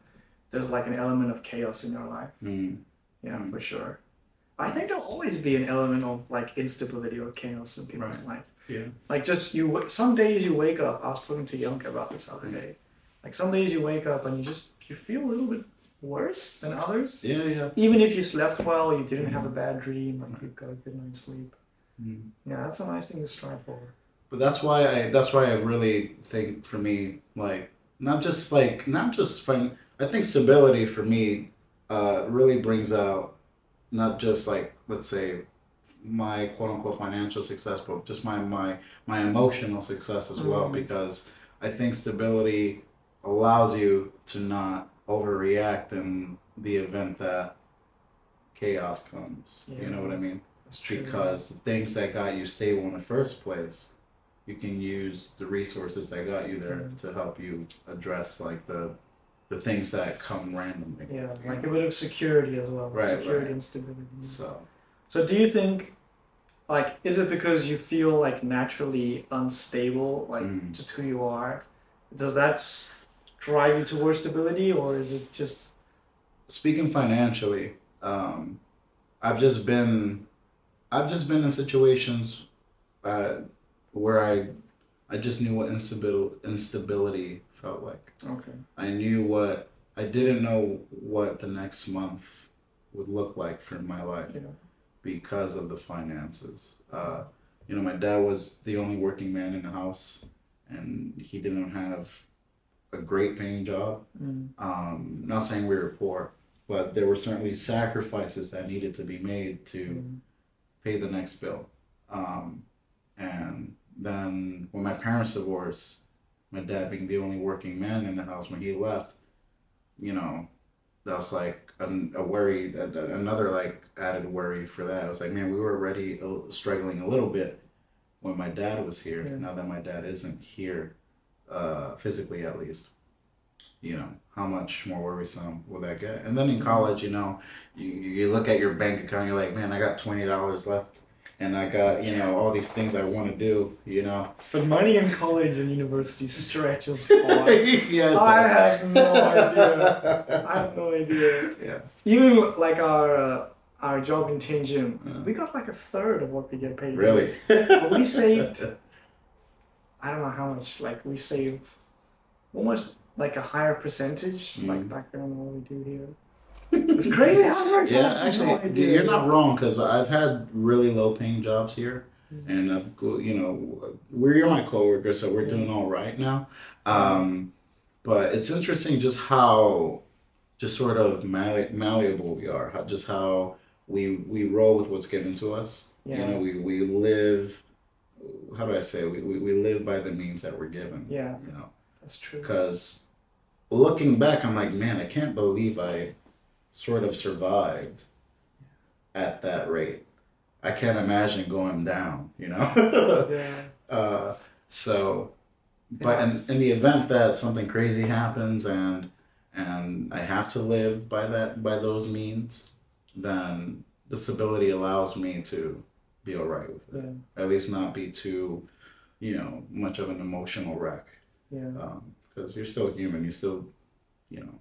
there's like an element of chaos in your life. Yeah, for sure. I think there'll always be an element of like instability or chaos in people's lives. Yeah. Like just some days you wake up. I was talking to Yonka about this other day. Like some days you wake up and you feel a little bit worse than others. Yeah, yeah. Even if you slept well, you didn't have a bad dream, like you got a good night's sleep. Yeah, that's a nice thing to strive for. But that's why I really think for me, like not just fun. I think stability for me really brings out not just like, let's say, my quote unquote financial success, but just my emotional success as well, because I think stability allows you to not overreact in the event that chaos comes. Yeah. You know what I mean? That's true. Because the things that got you stable in the first place, you can use the resources that got you there to help you address like the things that come randomly. Yeah, like a bit of security as well. Right, Security right. and stability. So do you think, like, is it because you feel like naturally unstable, like just who you are? Does that drive you towards stability, or is it just? Speaking financially, I've just been in situations where I just knew what instability felt like. Okay. I didn't know what the next month would look like for my life because of the finances. You know, my dad was the only working man in the house, and he didn't have a great paying job. Not saying we were poor, but there were certainly sacrifices that needed to be made to pay the next bill. And then when my parents divorced, my dad being the only working man in the house, when he left, you know, that was like a worry, another like added worry for that. I was like, man, we were already struggling a little bit when my dad was here. Now that my dad isn't here, physically at least, you know, how much more worrisome will that get? And then in college, you know, you look at your bank account, you're like, man, I got $20 left. And I got, you know, all these things I want to do, you know. But money in college and university stretches far. Yeah, I have no idea. I have no idea. Yeah. Even like our job in Tianjin, we got like a third of what we get paid. Really? But we saved, I don't know how much, like we saved almost like a higher percentage, like back then than what we do here. It's crazy how it works. Yeah, actually, you're not wrong, because I've had really low-paying jobs here, and you know, you're my coworker, so we're doing all right now. But it's interesting just how, just sort of malleable we are, how we roll with what's given to us. You know, we live. How do I say? We live by the means that we're given. Yeah, you know, that's true. Because looking back, I'm like, man, I can't believe I sort of survived at that rate. I can't imagine going down, you know? So, but in the event that something crazy happens and I have to live by those means, then the stability allows me to be all right with it. At least not be too, you know, much of an emotional wreck. Because you're still human. You still, you know,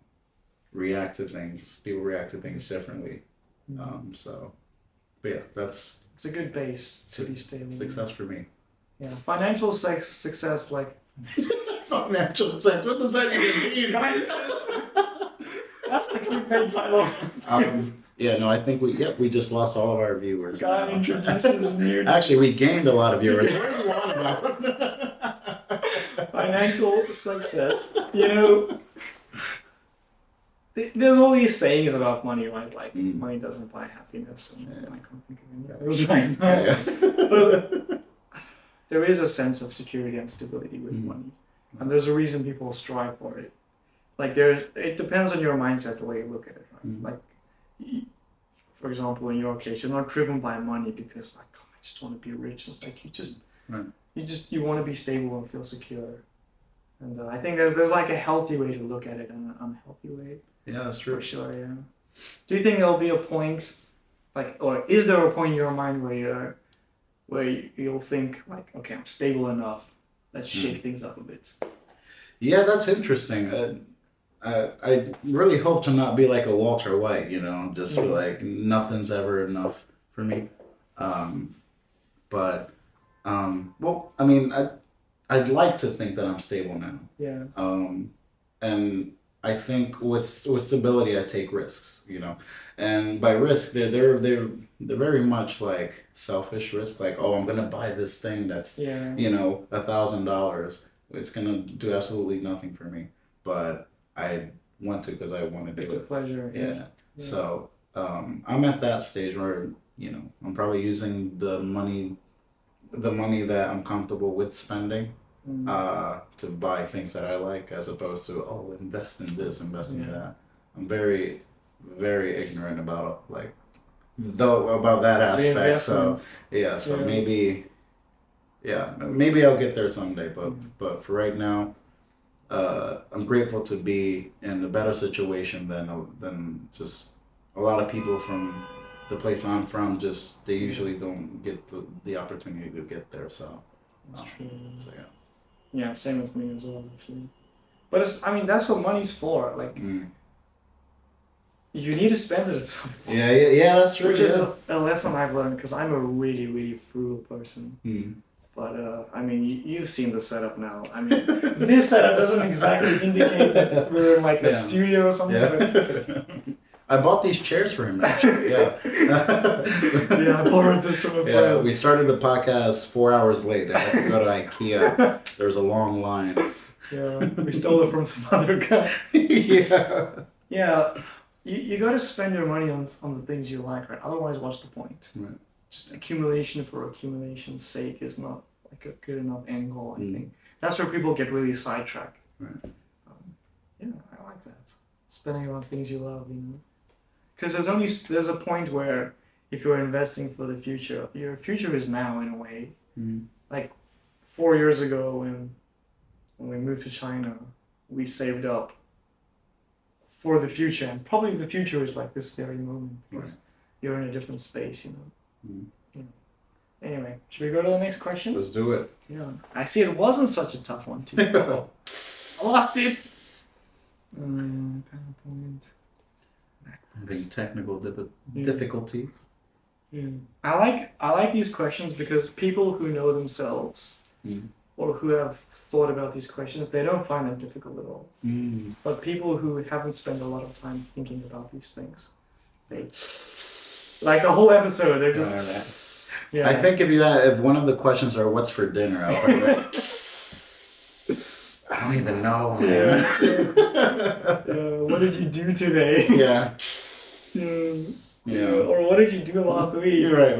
react to things. People react to things differently. So, but yeah, it's a good base to be stable. Success for me. Yeah, financial success, like financial success. What does that even mean? That's the clickbait title. Yeah, no, I think we just lost all of our viewers. God introduces new. Actually, we gained a lot of viewers. What are you on about? financial success, you know, there's all these sayings about money, right? Like, money doesn't buy happiness, and I can't think of any others right now. But there is a sense of security and stability with money, and there's a reason people strive for it. Like, it depends on your mindset, the way you look at it, right? Like, for example, in your case, you're not driven by money because, like, oh, I just want to be rich. It's like you want to be stable and feel secure. And I think there's like a healthy way to look at it and an unhealthy way. Yeah, that's true. For sure, yeah. Do you think there'll be a point, like, or is there a point in your mind where you'll think, like, okay, I'm stable enough, let's shake things up a bit? Yeah, that's interesting. I really hope to not be like a Walter White, you know, just like nothing's ever enough for me. Well, I mean, I'd like to think that I'm stable now. Yeah. And I think with stability, I take risks, you know, and by risk, they're very much like selfish risk. Like, oh, I'm gonna buy this thing that's you know $1,000. It's gonna do absolutely nothing for me, but I want to because I want to do it. It's a pleasure. Yeah. So I'm at that stage where, you know, I'm probably using the money that I'm comfortable with spending to buy things that I like, as opposed to, oh, invest in this, invest in that. I'm very, very ignorant about about that aspect. So maybe I'll get there someday. But for right now, I'm grateful to be in a better situation than just a lot of people from the place I'm from. Just they usually don't get the opportunity to get there. So that's true. So yeah. Yeah, same with me as well, actually. But that's what money's for. Like, you need to spend it at some point. Yeah, that's true. Which is a lesson I've learned, because I'm a really, really frugal person. But you've seen the setup now. I mean, this setup doesn't exactly indicate that we're in like a studio or something. Yeah. I bought these chairs for him, actually. Yeah. I borrowed this from a friend. Yeah, we started the podcast 4 hours late. I had to go to IKEA. There was a long line. Yeah, we stole it from some other guy. Yeah, you got to spend your money on the things you like, right? Otherwise, what's the point? Right. Just accumulation for accumulation's sake is not like a good enough end goal, I think. That's where people get really sidetracked. Right. I like that. Spending on things you love, you know. Because there's a point where if you're investing for the future, your future is now in a way. Like 4 years ago when we moved to China, we saved up for the future, and probably the future is like this very moment because you're in a different space, you know. Anyway, should we go to the next question? Let's do it. Yeah, I see it wasn't such a tough one too. I lost it. PowerPoint. Having technical difficulties. I like these questions because people who know themselves or who have thought about these questions, they don't find them difficult at all. But people who haven't spent a lot of time thinking about these things, they like the whole episode. They're just Yeah. I think if one of the questions are what's for dinner, I'll probably like, I don't even know, man. What did you do today? Or what did you do last week? Right,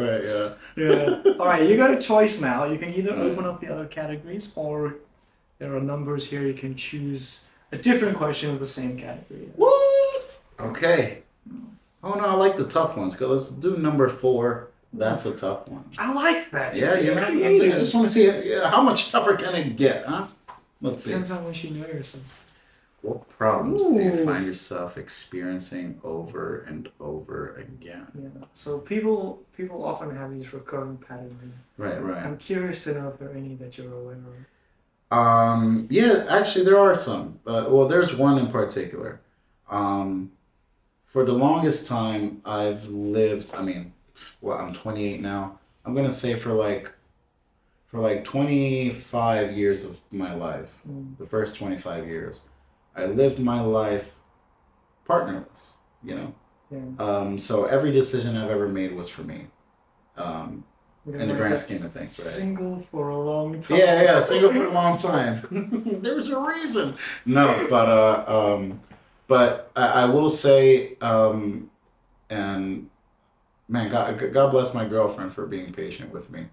All right, you got a choice now. You can either open up the other categories, or there are numbers here. You can choose a different question of the same category. What? Okay. Oh no, I like the tough ones. Let's do number 4. That's a tough one. I like that. I just want to see how much tougher can it get, huh? Let's see. Depends how much you know yourself. What problems do you find yourself experiencing over and over again? Yeah. So people often have these recurring patterns. Right. I'm curious to know if there are any that you're aware of. Yeah, actually there are some. Well, there's one in particular. For the longest time, I've lived. I'm 28 now. I'm gonna say for like 25 years of my life, the first 25 years, I lived my life partnerless, you know? So every decision I've ever made was for me. I'm in gonna the write grand that. scheme of things, right? Single for a long time. Yeah, single for a long time. There's a reason. No, but I will say, and man, God bless my girlfriend for being patient with me.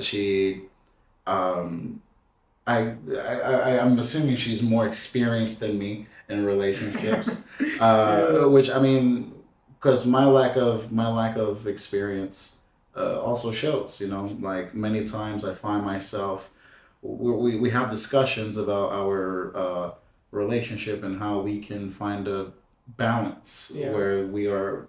She, um, I'm assuming she's more experienced than me in relationships, Yeah. which I mean, because my lack of experience also shows. Like many times I find myself, we have discussions about our relationship and how we can find a balance Yeah. where we are,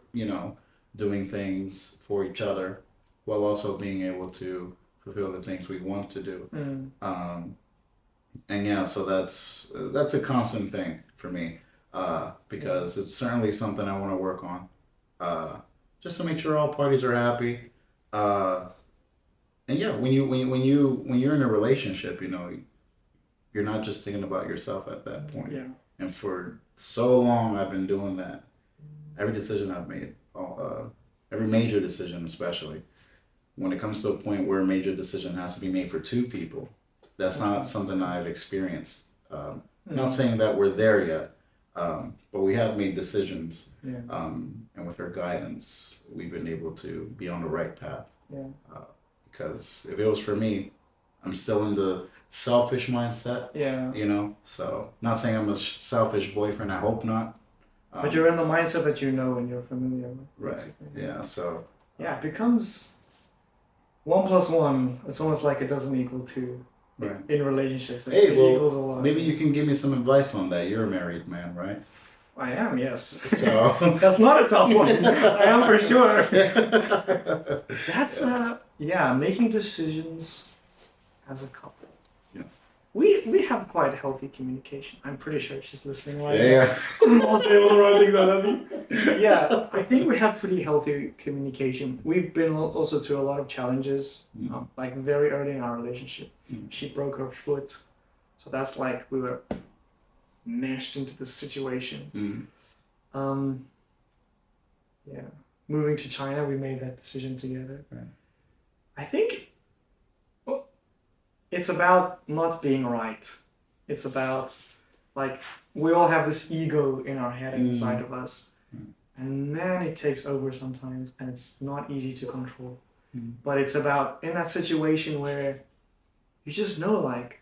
doing things for each other while also being able to fulfill the things we want to do. Mm. And yeah, so that's a constant thing for me, because it's certainly something I want to work on, uh, just to make sure all parties are happy. Uh, and yeah, when you're in a relationship, you're not just thinking about yourself at that point. Yeah. And for so long, I've been doing that. Every decision I've made, every major decision, especially when it comes to a point where a major decision has to be made for two people, that's not something I've experienced. Not saying that we're there yet, but we have made decisions, Yeah. and with her guidance, we've been able to be on the right path. Yeah. Because if it was for me, I'm still in the selfish mindset, Yeah. So not saying I'm a selfish boyfriend. I hope not. But you're in the mindset that you know and you're familiar with. Right. Basically. Yeah. So. Yeah, it becomes 1+1. It's almost like it doesn't equal 2 Right. in relationships. Hey, It well, equals a lot. maybe you can give me some advice on that. You're a married man, right? I am, yes. So. That's not a tough one. I am for sure. That's making decisions as a couple. Yeah. We have quite healthy communication. I'm pretty sure she's listening right Yeah. now. I'll say all the wrong things out of me. Yeah, I think we have pretty healthy communication. We've been also through a lot of challenges, like very early in our relationship. She broke her foot, so that's like we were meshed into this situation. Yeah, moving to China, we made that decision together. Right. I think it's about not being right. It's about, like, we all have this ego in our head and inside of us. And man, it takes over sometimes, and it's not easy to control. But it's about, in that situation where you just know, like,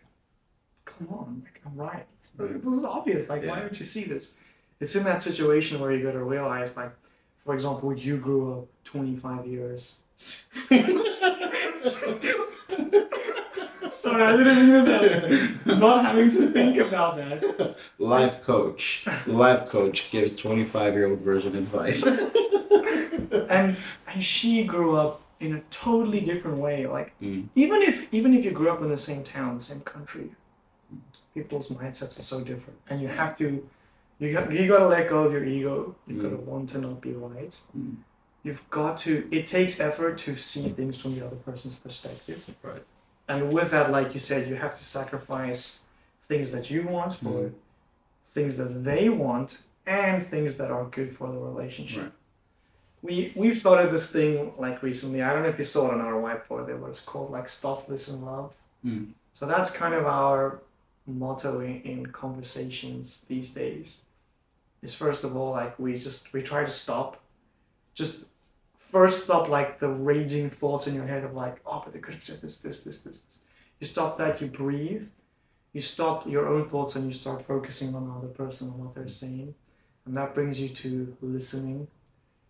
come on, like, I'm right. This is obvious. Like, why don't you see this? It's in that situation where you got to realize, like, for example, you grew up 25 years. Sorry, I didn't mean that. Not having to think about that. Life coach gives 25-year-old version advice. and she grew up in a totally different way. Like even if you grew up in the same town, the same country, people's mindsets are so different, and you have to. You got to let go of your ego. You've got to want to not be right. You've got to. It takes effort to see things from the other person's perspective. Right. And with that, like you said, you have to sacrifice things that you want for things that they want and things that are good for the relationship. Right. We've started this thing like recently. I don't know if you saw it on our whiteboard. There was called like Stop, Listen, Love. So that's kind of our motto in conversations these days. Is first of all, like we try to stop. Just first stop like the raging thoughts in your head of like, oh, but they could have said this. You stop that, you breathe, you stop your own thoughts and you start focusing on the other person and what they're saying. And that brings you to listening.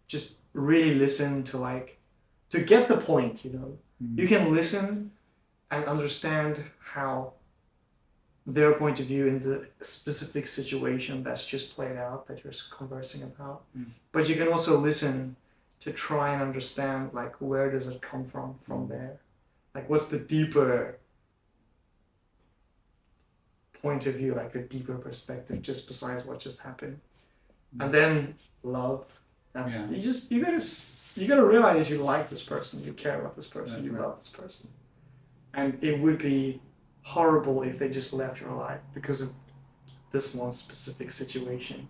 Just really listen to get the point, You can listen and understand how their point of view in the specific situation that's just played out that you're conversing about. But you can also listen to try and understand, like, where does it come from there? Like, what's the deeper point of view, like the deeper perspective, just besides what just happened? And then love. That's you gotta realize you like this person, you care about this person, you love this person. And it would be horrible if they just left your life because of this one specific situation.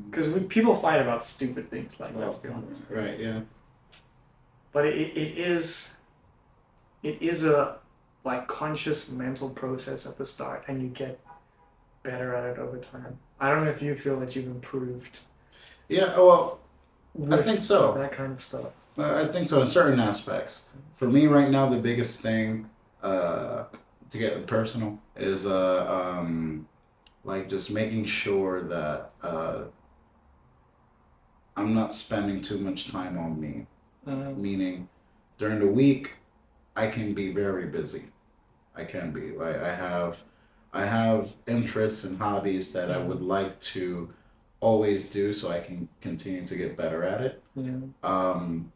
Because people fight about stupid things, like, let's be honest. Right, yeah. But it is it is a like conscious mental process at the start, and you get better at it over time. I don't know if you feel that you've improved Yeah, well, I with, think with so. that kind of stuff. I think so in certain aspects. For me, right now, the biggest thing to get personal is like just making sure that I'm not spending too much time on me. Um, Meaning, during the week, I can be very busy. I can be like I have interests and hobbies that I would mm, like to always do so I can continue to get better at it. yeah, Um,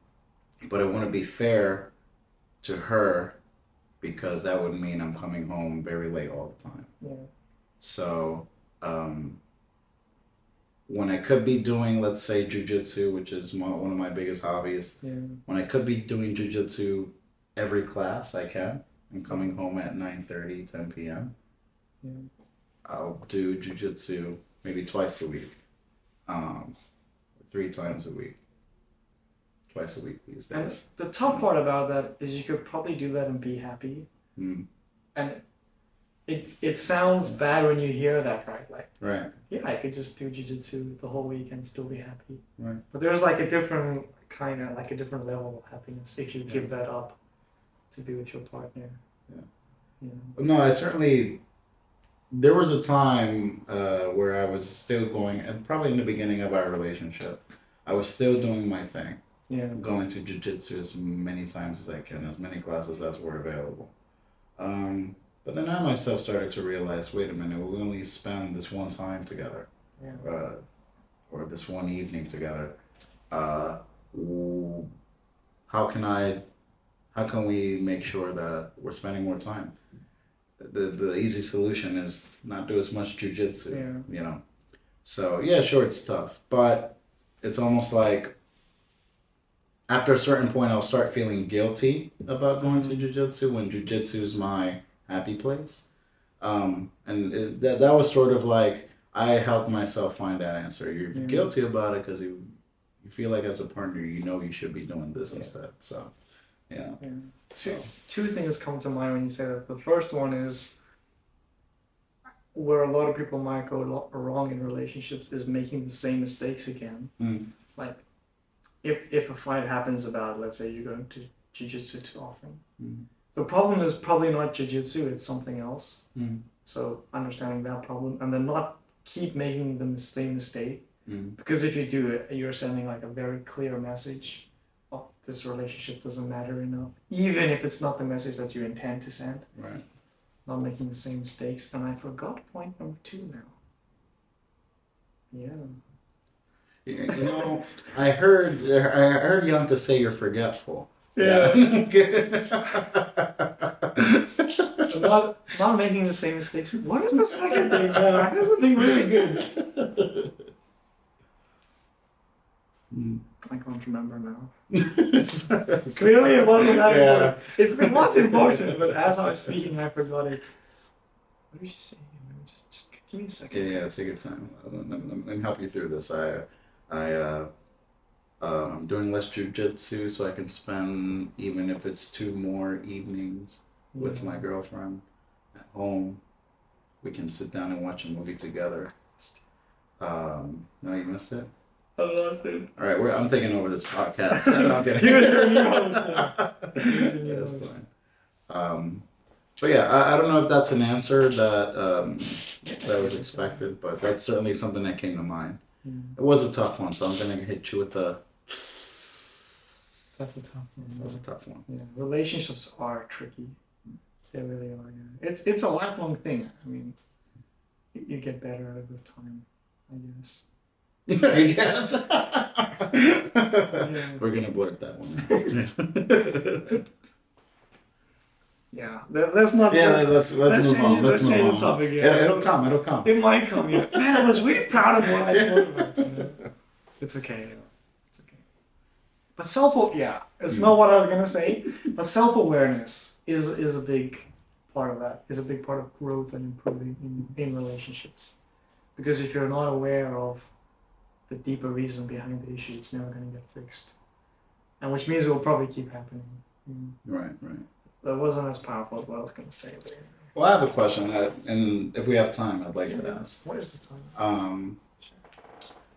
but I want to be fair to her because that would mean I'm coming home very late all the time. yeah, So um, when I could be doing, let's say, jujitsu, which is one of my biggest hobbies, yeah, when I could be doing jujitsu every class, I can. I'm coming home at 9:30, 10 p.m. yeah. I'll do jujitsu maybe twice a week, um, 3 times a week, twice a week these And days. the tough part about that is you could probably do that and be happy. Mm, And it sounds bad when you hear that, right? Like, right, yeah, I could just do jujitsu the whole week and still be happy. right. But there's like a different kind of like a different level of happiness if you Yeah. give that up to be with your partner. Yeah. Yeah. No, I certainly. There was a time where I was still going, and probably in the beginning of our relationship, I was still doing my thing, Yeah. going to jujitsu as many times as I can, as many classes as were available. But then I myself started to realize, wait a minute, we only spend this one time together, Yeah. or this one evening together. Uh, how can I? How can we make sure that we're spending more time? The easy solution is not do as much jujitsu, Yeah. you know. So yeah, sure, it's tough, but it's almost like after a certain point, I'll start feeling guilty about going to jujitsu when jujitsu is my happy place. And that was sort of like I helped myself find that answer. You're Yeah. guilty about it because you feel like as a partner, you know you should be doing this Yeah. instead. So yeah. Yeah. So Two things come to mind when you say that. The first one is where a lot of people might go wrong in relationships is making the same mistakes again. mm, Like if a fight happens about, let's say, you're going to jiu-jitsu too often. mm, The problem is probably not jiu-jitsu, it's something else. mm, So understanding that problem and then not keep making the same mistake. mm, Because if you do it, you're sending like a very clear message of this relationship doesn't matter enough. Even if it's not the message that you intend to send. right. Not making the same mistakes. And I forgot point number 2 now. Yeah. You know, I heard Yanka say you're forgetful. Yeah. Yeah. not making the same mistakes. What is the second thing? That has something really good. I can't remember now. Clearly, it wasn't that important. It was important, but as I was speaking, I forgot it. What did you say? Just give me a second. Yeah, take your time. Let me help you through this. I'm doing less jujitsu so I can spend, even if it's 2 more evenings with my girlfriend at home. We can sit down and watch a movie together. No, you missed it? I lost it. All right, I'm taking over this podcast. You're the new host now. That's fine. But yeah, I don't know if that's an answer that was expected, but that's certainly something that came to mind. It was a tough one, so I'm gonna hit you with the. That's a tough one. That was a tough one. Yeah, relationships are tricky. They really are. Yeah. It's a lifelong thing. I mean, you get better at it with time, I guess. I guess. Yeah. We're gonna blurt that one. Yeah, let's not. Yeah, let's move on. Let's move change on. the topic. Yeah, it'll come. It'll come. It might come. Yeah. Man, I was really proud of what I thought about. It's okay. It's okay. But it's not what I was gonna say. But self-awareness is a big part of that. Is a big part of growth and improving in relationships. Because if you're not aware of the deeper reason behind the issue, it's never gonna get fixed. And which means it will probably keep happening. Right. that wasn't as powerful as what I was going to say. But Well, I have a question, and if we have time, I'd like to ask. what is the time?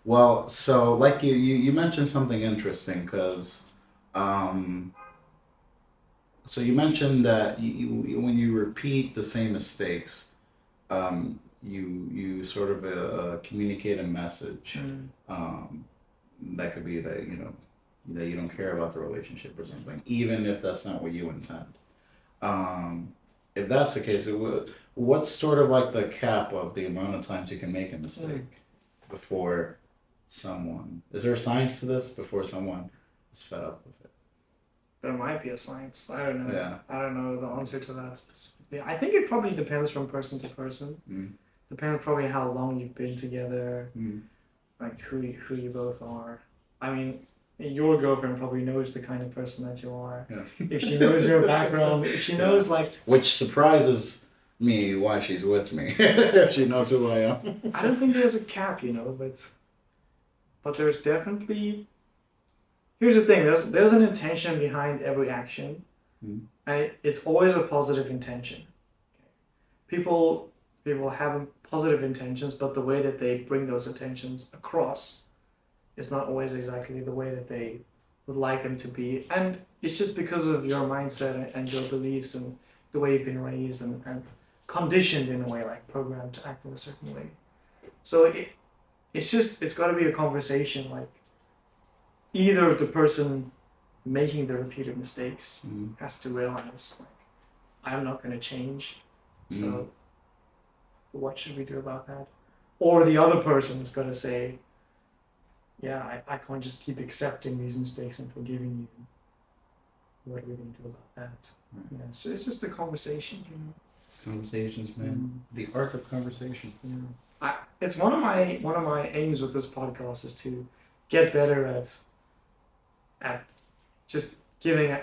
Well, so like you mentioned something interesting because, so you mentioned that when you repeat the same mistakes, you sort of communicate a message. That could be that that you don't care about the relationship or something, even if that's not what you intend. If that's the case, what's sort of like the cap of the amount of times you can make a mistake before someone? Is there a science to this before someone is fed up with it? There might be a science. I don't know. Yeah. I don't know the answer to that specifically. I think it probably depends from person to person. Depends probably how long you've been together, like who you both are. I mean, your girlfriend probably knows the kind of person that you are. Yeah. If she knows your background, if she knows like... Which surprises me why she's with me, if she knows who I am. I don't think there's a cap, but there's definitely... Here's the thing, there's an intention behind every action, and it's always a positive intention. People have positive intentions, but the way that they bring those intentions across is not always exactly the way that they would like them to be. And it's just because of your mindset and your beliefs and the way you've been raised and conditioned in a way, like programmed to act in a certain way. So it's got to be a conversation, like either the person making the repeated mistakes has to realize, like, I'm not going to change, so what should we do about that? Or the other person is going to say, yeah, I can't just keep accepting these mistakes and forgiving you. What are we going to do about that? Yeah, so it's just a conversation, Conversations, man. The art of conversation. It's one of my aims with this podcast is to get better at just giving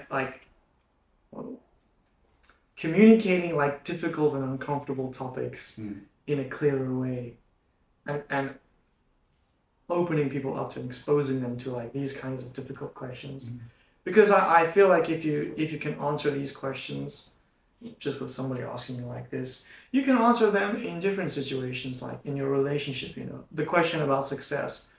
communicating like difficult and uncomfortable topics in a clearer way, and opening people up to exposing them to like these kinds of difficult questions, because I feel like if you can answer these questions just with somebody asking you like this, you can answer them in different situations, like in your relationship. The question about success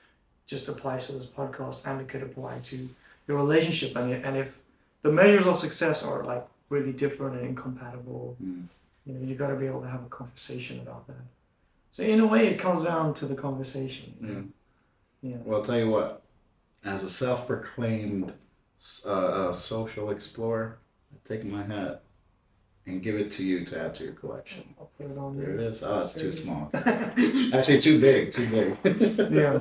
just applies to this podcast, and it could apply to your relationship, and if the measures of success are like really different and incompatible, you got to be able to have a conversation about that. So in a way, it comes down to the conversation. Yeah. Well, I'll tell you what. As a self-proclaimed social explorer, I take my hat and give it to you to add to your collection. I'll put it on there. It is. Oh, it's too small. Actually, Actually, too big. Too big. Yeah.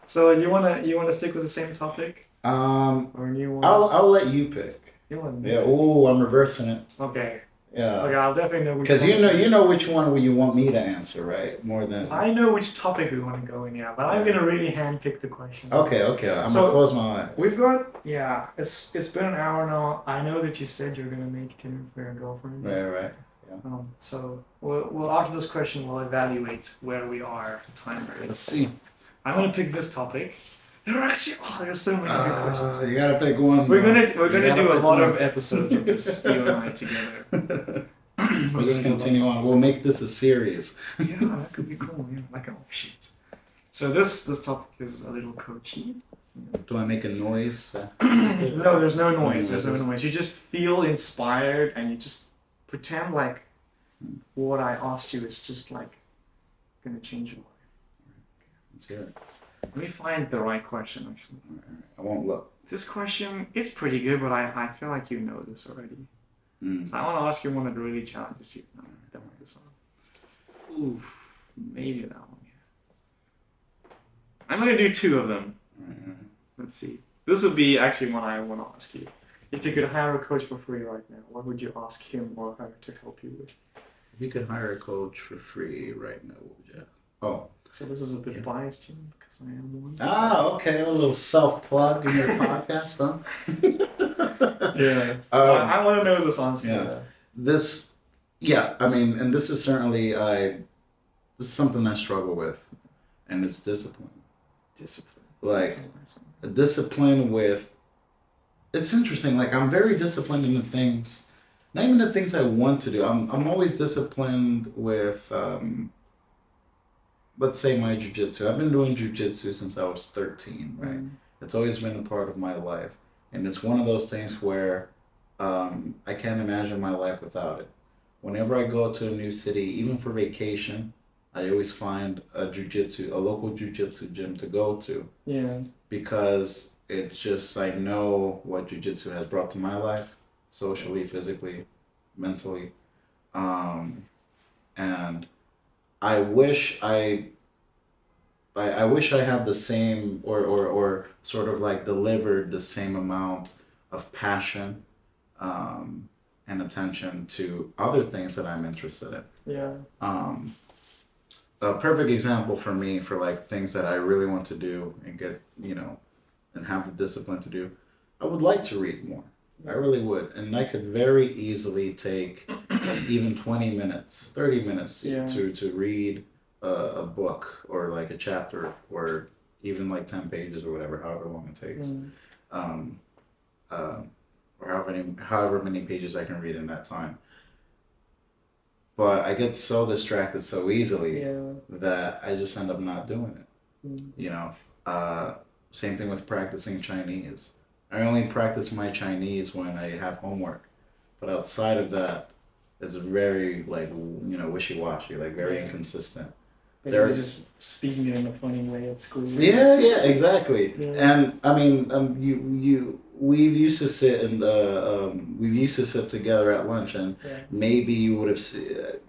So you wanna stick with the same topic? Or a new one? I'll let you pick. You want Yeah. Oh, I'm reversing it. Okay. Yeah. Okay, I'll definitely know which. Because you know which one you want me to answer, right? More than. I know which topic we want to go in, but I'm gonna really handpick the question. Okay. I'm gonna close my eyes. We've got It's been an hour now. I know that you said you're gonna make dinner for your girlfriend. Right. Yeah. So we'll after this question we'll evaluate where we are time-wise. Let's see. I'm gonna pick this topic. There's so many good questions. You gotta pick one. We're gonna do a lot of episodes of this, you and I together. We'll just continue on. We'll make this a series. Yeah, that could be cool. Yeah, like an offshoot. So this topic is a little coachy. Do I make a noise? No, there's no noise. There's no noise. You just feel inspired, and you just pretend like what I asked you is just like gonna change your life. Let's hear it. Let me find the right question, actually. I won't look. This question, it's pretty good, but I feel like you know this already. So I want to ask you one that really challenges you. No, I don't want this one. Ooh, maybe that one. Yeah. I'm going to do two of them. Let's see. This would be actually one I want to ask you. If you could hire a coach for free right now, what would you ask him or her to help you with? If you could hire a coach for free right now, what would you? Oh. So this is a bit biased, because I am one. Ah, okay. A little self-plug in your podcast, huh? Yeah. I want to know this answer. Yeah. And this is certainly, this is something I struggle with, and it's discipline. Discipline. Like, a discipline with, it's interesting, like, I'm very disciplined in the things not even the things I want to do. I'm always disciplined with let's say my jujitsu. I've been doing jujitsu since I was 13, right? Mm. It's always been a part of my life, and it's one of those things where I can't imagine my life without it. Whenever I go to a new city, even for vacation, I always find a local jujitsu gym to go to Yeah. because it's just I know what jujitsu has brought to my life, socially, physically, mentally, um, and I wish I wish I had the same or sort of like delivered the same amount of passion and attention to other things that I'm interested in. Yeah. Um, a perfect example for me for like things that I really want to do and get, and have the discipline to do, I would like to read more. I really would. And I could very easily take even 20 minutes, 30 minutes Yeah. to read a book or like a chapter or even like 10 pages or whatever, however long it takes. Mm. Um, or however many pages I can read in that time. But I get so distracted so easily Yeah. that I just end up not doing it. Mm. You know, same thing with practicing Chinese. I only practice my Chinese when I have homework, but outside of that, it's very like wishy-washy, like very Yeah. inconsistent. Basically, just speaking it in a funny way at school. Yeah, exactly. Yeah. And I mean, we've used to sit together at lunch, and Yeah. maybe you would have.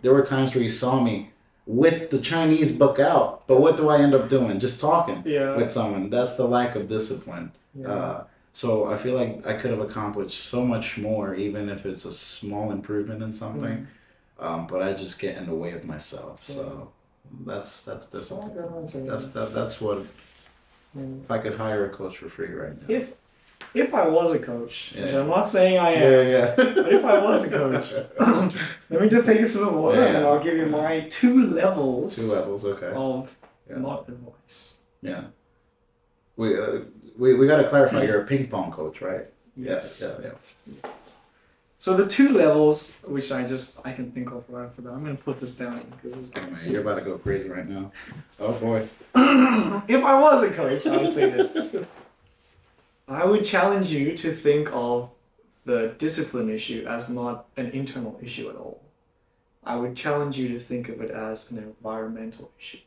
There were times where you saw me with the Chinese book out, but what do I end up doing? Just talking Yeah. with someone. That's the lack of discipline. Yeah. So I feel like I could have accomplished so much more, even if it's a small improvement in something. But I just get in the way of myself. So that's discipline. That's what. If I could hire a coach for free right now. If I was a coach, which Yeah. I'm not saying I am, Yeah. but if I was a coach, let me just take a sip of water and I'll give you my 2 levels. 2 levels, okay. Of Yeah. not advice. Yeah. We got to clarify. You're a ping pong coach, right? Yes. Yeah. Yes. So the 2 levels, which I can think of right after that. I'm gonna put this down because Oh, man, you're about to go crazy right now. Oh boy. If I was a coach, I would say this. I would challenge you to think of the discipline issue as not an internal issue at all. I would challenge you to think of it as an environmental issue.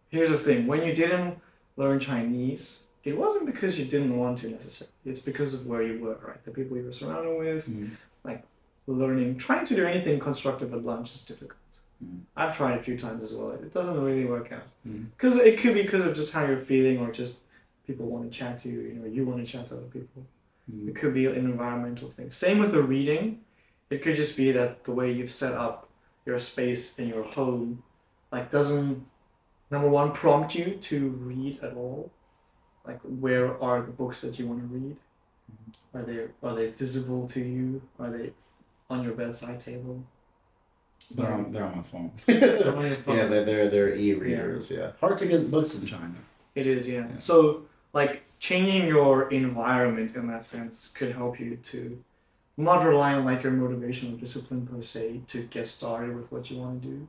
Here's the thing, when you didn't learn Chinese, it wasn't because you didn't want to necessarily. It's because of where you were, right? The people you were surrounded with, like trying to do anything constructive at lunch is difficult. I've tried a few times as well. It doesn't really work out. Because it could be because of just how you're feeling or just people want to chat to you, you want to chat to other people. It could be an environmental thing. Same with the reading. It could just be that the way you've set up your space in your home, doesn't, number one, prompt you to read at all. Like, where are the books that you want to read? Are they visible to you? Are they on your bedside table? They're on my phone. They're on your phone. Yeah, they're e-readers. Yeah. Hard to get books in China. It is, yeah. So, changing your environment in that sense could help you to not rely on your motivation or discipline per se to get started with what you want to do,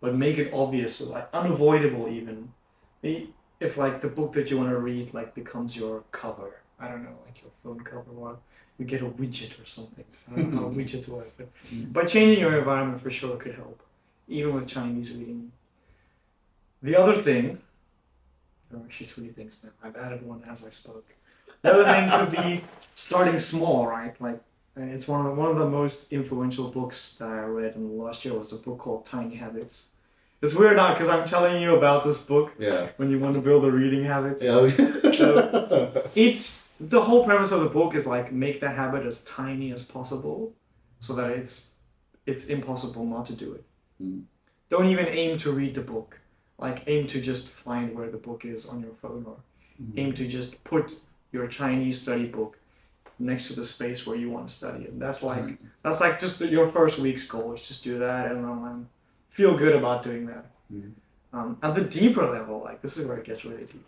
but make it obvious, so unavoidable even. If the book that you want to read becomes your cover, I don't know, your phone cover, or you get a widget or something. I don't know how widgets work, but changing your environment for sure could help, even with Chinese reading. The other thing, there are actually 3 things now. I've added one as I spoke. The other thing could be starting small, right? It's one of the most influential books that I read in the last year was a book called Tiny Habits. It's weird now because I'm telling you about this book when you want to build a reading habit. Yeah. The whole premise of the book is make the habit as tiny as possible so that it's impossible not to do it. Don't even aim to read the book. Aim to just find where the book is on your phone, or aim to just put your Chinese study book next to the space where you want to study it. That's just your first week's goal, is just do that and feel good about doing that. At the deeper level, this is where it gets really deep.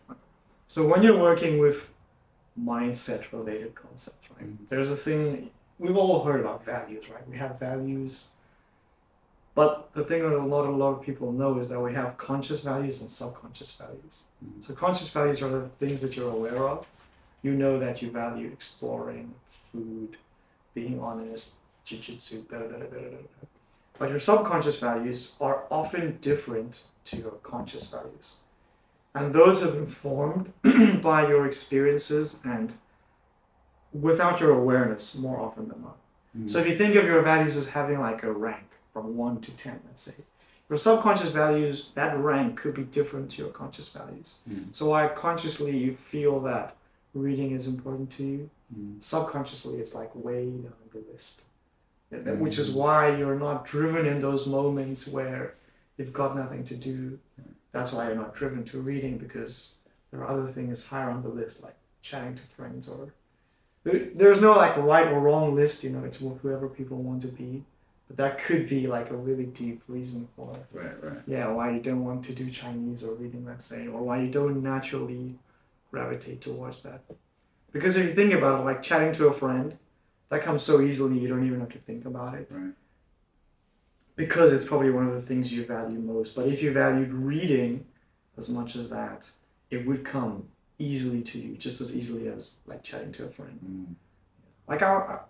So when you're working with mindset related concepts, right? There's a thing we've all heard about values, right? We have values, but the thing that a lot of people know is that we have conscious values and subconscious values. So conscious values are the things that you're aware of. You know that you value exploring, food, being honest, jiu-jitsu, da da da da da da. But your subconscious values are often different to your conscious values. And those have been formed by your experiences and without your awareness more often than not. So if you think of your values as having like a rank from 1 to 10, let's say, your subconscious values, that rank could be different to your conscious values. So while consciously you feel that reading is important to you, subconsciously it's like way down the list. Which is why you're not driven in those moments where you've got nothing to do. That's why you're not driven to reading, because there are other things higher on the list, like chatting to friends, or there's no like right or wrong list, you know, it's whoever people want to be. But that could be like a really deep reason for why you don't want to do Chinese or reading, let's say, or why you don't naturally gravitate towards that. Because if you think about it, like chatting to a friend, that comes so easily you don't even have to think about it. Right. Because it's probably one of the things you value most. But if you valued reading as much as that, it would come easily to you, just as easily as like chatting to a friend. Like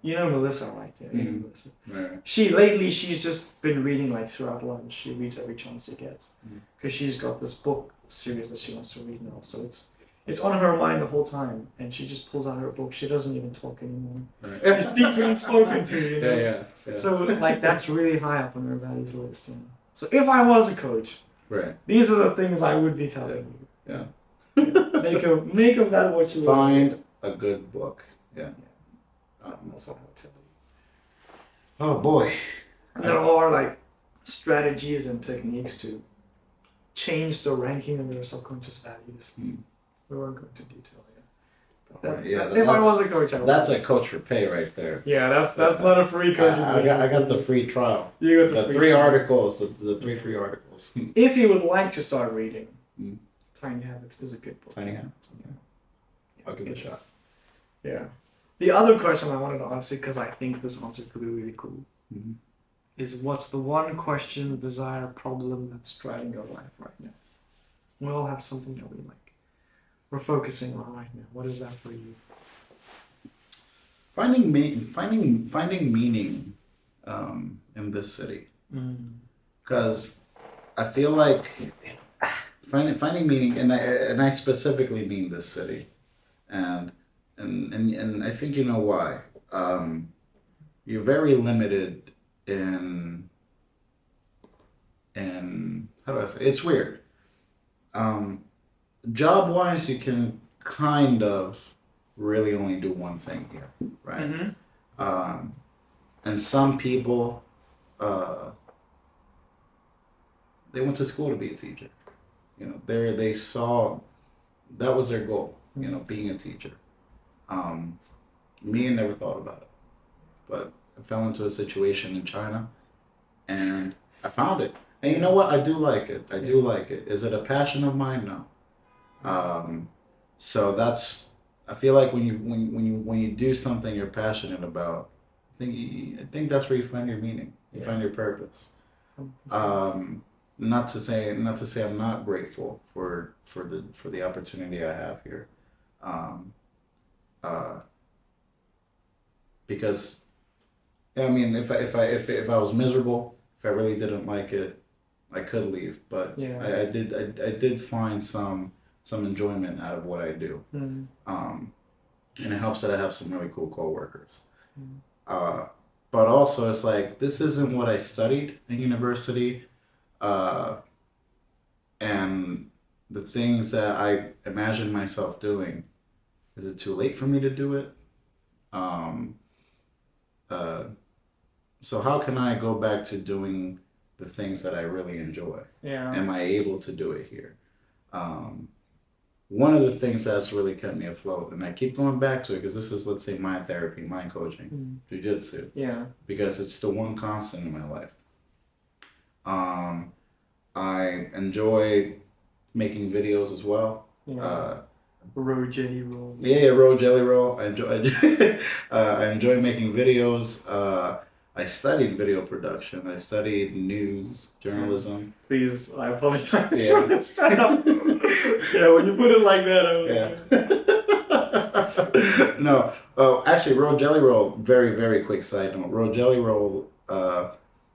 you know Melissa, right? Yeah, Melissa. Right. She's just been reading like throughout lunch. She reads every chance she gets because she's got this book series that she wants to read now. So it's on her mind the whole time, and she just pulls out her book. She doesn't even talk anymore. Right. She speaks when spoken to, you know? Yeah. So like that's really high up on her values list, you know. So if I was a coach, these are the things I would be telling you. Yeah. Make of that what you find a good book. Yeah. That's what I would tell you. Oh boy. And there are like strategies and techniques to change the ranking of your subconscious values. We won't go into detail here. If I was a coach, I would. That's a coach for pay right there. Yeah, that's not a free coach. I got the free trial. You got the free articles. The 3 free articles. If you would like to start reading, Tiny Habits is a good book. Tiny Habits. Okay. I'll give it a shot. Yeah. The other question I wanted to ask you, because I think this answer could be really cool, is what's the one question, desire, problem that's driving your life right now? We all have something that we like. We're focusing on right now. What is that for you? Finding meaning in this city, because I feel like finding meaning, and I specifically mean this city, and I think you know why. You're very limited in how do I say? It's weird. Job wise, you can kind of really only do one thing here, right? And some people, they went to school to be a teacher. You know, they saw that was their goal. You know, being a teacher. Me, I never thought about it, but I fell into a situation in China, and I found it. And you know what? I do like it. I do like it. Is it a passion of mine? No. So that's. I feel like when you do something you're passionate about, I think that's where you find your meaning. You find your purpose. Not to say I'm not grateful for the opportunity I have here. Because I mean, if I was miserable, if I really didn't like it, I could leave. But I did find some enjoyment out of what I do. And it helps that I have some really cool coworkers. But also it's like, this isn't what I studied in university. And the things that I imagine myself doing, is it too late for me to do it? So how can I go back to doing the things that I really enjoy? Am I able to do it here? One of the things that's really kept me afloat, and I keep going back to it because this is, let's say, mind therapy, mind coaching, Jiu-Jitsu. Because it's the one constant in my life. I enjoy making videos as well. Rogelio. Yeah, roll jelly roll. I enjoy making videos. I studied video production. I studied news journalism. Please, I apologize Yeah. for the setup. Yeah, when you put it like that, Yeah. No. Oh, actually, roll jelly roll. Very very quick side note. Roll jelly roll.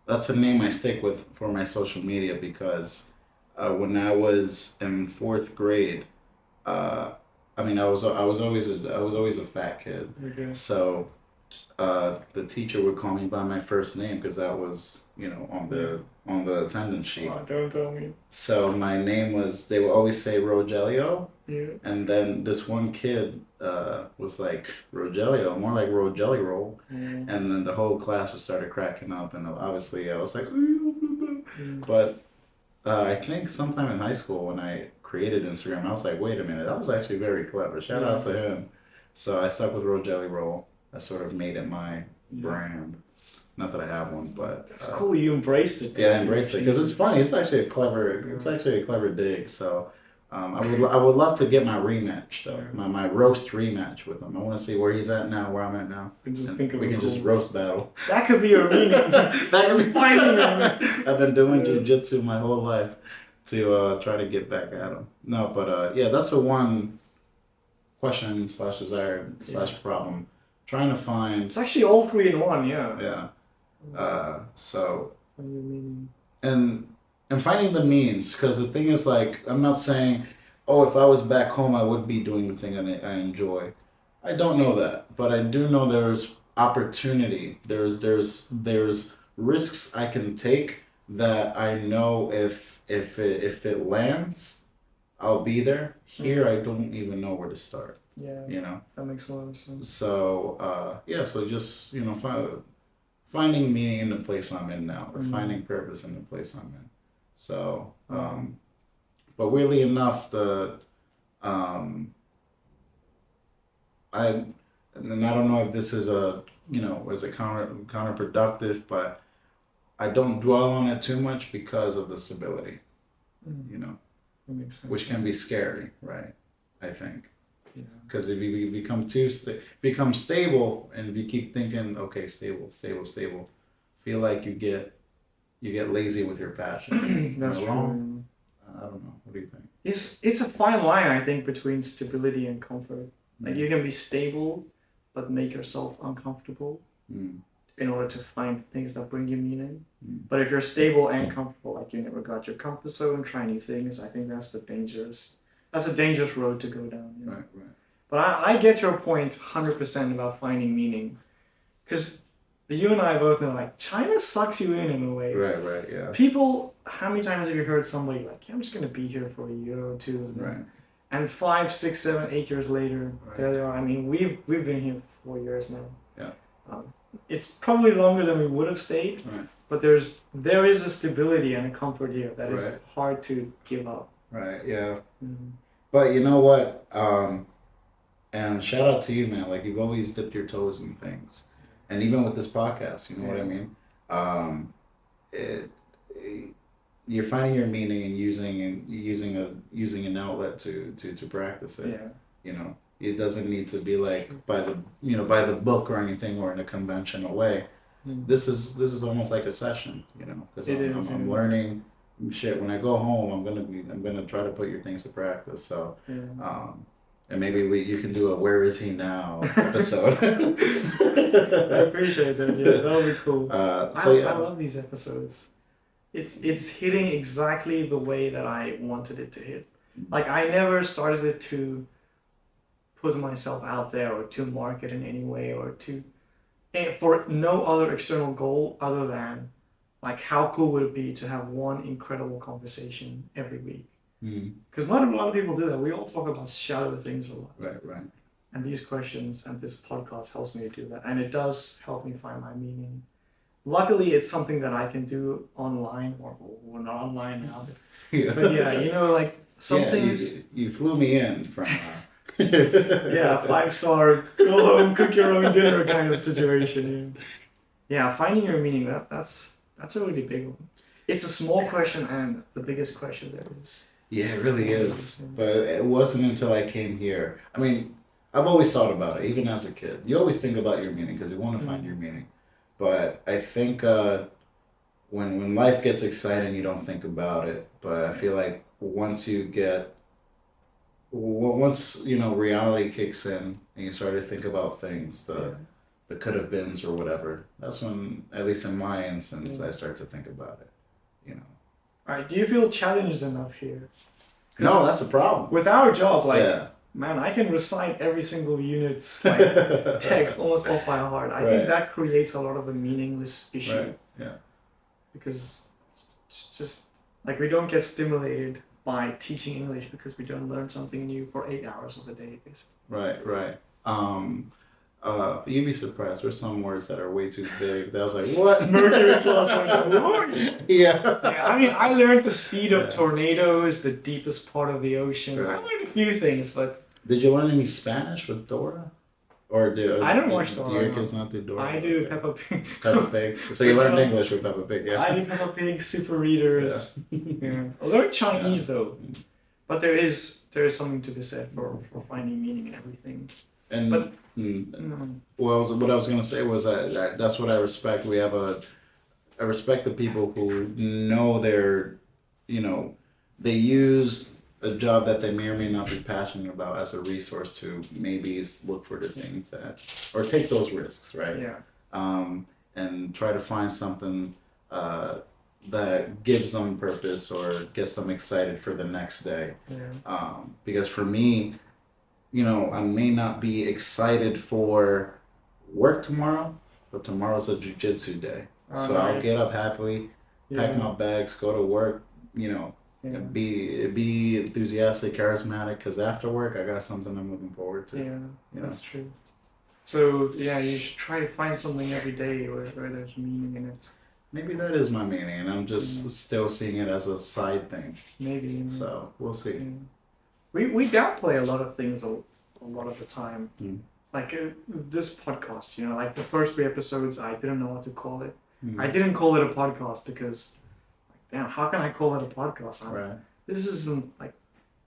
That's a name I stick with for my social media because when I was in fourth grade. Uh, I was always a fat kid. Okay. So the teacher would call me by my first name because that was on the attendance sheet. Oh, don't tell me. So my name was they would always say Rogelio, Yeah. and then this one kid was like Rogelio, more like Rogelio roll, and then the whole class just started cracking up, and obviously I was like, but I think sometime in high school when I created Instagram, I was like, wait a minute, that was actually very clever. Shout out to him. So I stuck with Rogelio roll. I sort of made it my brand. Not that I have one, but it's cool. You embraced it. Yeah, I embraced it because it's funny. It's actually a clever dig. So I would love to get my rematch though, my roast rematch with him. I want to see where he's at now, where I'm at now. We can just roast battle. That could be your meaning. That could be finding I've been doing jiu-jitsu my whole life to try to get back at him. No, but yeah, that's the one question / desire / problem. Trying to find. It's actually all 3 in 1. Yeah. Yeah. So. Meaning. And finding the means, because the thing is, like, I'm not saying, oh, if I was back home, I would be doing the thing I enjoy. I don't know that, but I do know there's opportunity. There's risks I can take that I know if it lands, I'll be there. Here, I don't even know where to start. Yeah. You know. That makes a lot of sense. So yeah, so just finding meaning in the place I'm in now, or finding purpose in the place I'm in. So, but weirdly enough, I don't know if this is is it counterproductive, but I don't dwell on it too much because of the stability, that makes sense. which can be scary, right? I think. Because Yeah. if you become stable and if you keep thinking, okay, stable, feel like you get lazy with your passion. That's true. I don't know. What do you think? It's a fine line, I think, between stability and comfort. Like you can be stable, but make yourself uncomfortable in order to find things that bring you meaning. But if you're stable and comfortable, like you never got your comfort zone, try new things, I think that's a dangerous road to go down. You know? Right. But I get your point 100% about finding meaning. Because you and I both know, like, China sucks you in a way. Right, yeah. People, how many times have you heard somebody like, yeah, I'm just going to be here for a year or two. And 5, 6, 7, 8 years later, there they are. I mean, we've been here for 4 years now. Yeah. It's probably longer than we would have stayed. Right. But there is a stability and a comfort here that is hard to give up. Right, yeah. But you know what? And shout out to you, man. Like, you've always dipped your toes in things. And even with this podcast, you know what I mean? You're finding your meaning and using an outlet to practice it. Yeah. You know, it doesn't need to be like by the book or anything or in a conventional way. This is almost like a session, you know, because I'm learning shit. When I go home, I'm gonna try to put your things to practice. So, and maybe you can do a "Where is he now" episode. I appreciate that. Yeah, that would be cool. I love these episodes. It's hitting exactly the way that I wanted it to hit. Like, I never started it to put myself out there or to market in any way or for no other external goal other than, like, how cool would it be to have one incredible conversation every week? Because not a lot of people do that. We all talk about shallow things a lot. Right. And these questions and this podcast helps me to do that. And it does help me find my meaning. Luckily, it's something that I can do online, or we're not online now. But yeah, you know, like some things. You flew me in from. 5-star, go home, cook your own dinner kind of situation. Yeah, finding your meaning, that's a really big one. It's a small question and the biggest question there is. Yeah, it really is. But it wasn't until I came here. I mean, I've always thought about it, even as a kid. You always think about your meaning because you want to find your meaning. But I think when life gets exciting, you don't think about it. But I feel like once reality kicks in and you start to think about things, the could have beens or whatever. That's when, at least in my instance, I start to think about it. You know. All right. Do you feel challenged enough here? No, that's a problem. With our job, like, Yeah. man, I can recite every single unit's like text almost off by heart. I think that creates a lot of the meaningless issue. Right. Yeah. Because it's just like we don't get stimulated by teaching English because we don't learn something new for 8 hours of the day, basically. Right. Right. You'd be surprised. There's some words that are way too big. That I was like, what? Mercury class. Like, yeah. I mean, I learned the speed of tornadoes, the deepest part of the ocean. I learned a few things, but... Did you learn any Spanish with Dora? Or I don't watch Dora. Do your kids not do Dora? I do Peppa Pig. Peppa Pig. So you learned English with Peppa Pig, yeah? I do Peppa Pig, Super Readers. Yeah. I learned Chinese, though. But there is something to be said for finding meaning in everything. And... But, well, what I was gonna say was that's what I respect. I respect the people who know they use a job that they may or may not be passionate about as a resource to maybe look for the things or take those risks, right? Yeah. And try to find something that gives them purpose or gets them excited for the next day. Yeah. Because for me, I may not be excited for work tomorrow, but tomorrow's a jiu-jitsu day. So nice. I'll get up happily, pack my bags, go to work, be enthusiastic, charismatic, because after work, I got something I'm looking forward to. Yeah, that's true. So, yeah, you should try to find something every day where there's meaning in it. Maybe that is my meaning, and I'm just still seeing it as a side thing. Maybe. So, we'll see. Yeah. We downplay a lot of things a lot of the time. Like this podcast, like the first 3 episodes, I didn't know what to call it. I didn't call it a podcast because, damn, how can I call it a podcast? Right. This isn't like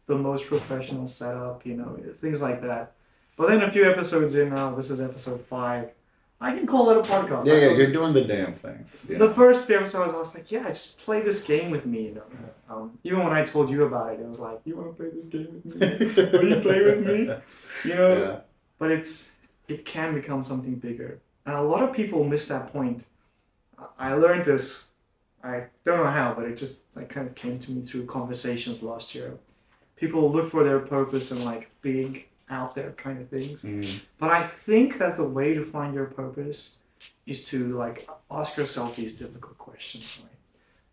the most professional setup, things like that. But then a few episodes in now, this is episode 5. I can call it a podcast. Yeah, you're doing the damn thing. Yeah. The first 3 episodes, I was like, yeah, just play this game with me, Even when I told you about it, it was like, you want to play this game with me? Will you play with me? Yeah. But it can become something bigger. And a lot of people miss that point. I learned this, I don't know how, but it just kind of came to me through conversations last year. People look for their purpose in big, out there kind of things. But I think that the way to find your purpose is to ask yourself these difficult questions, right?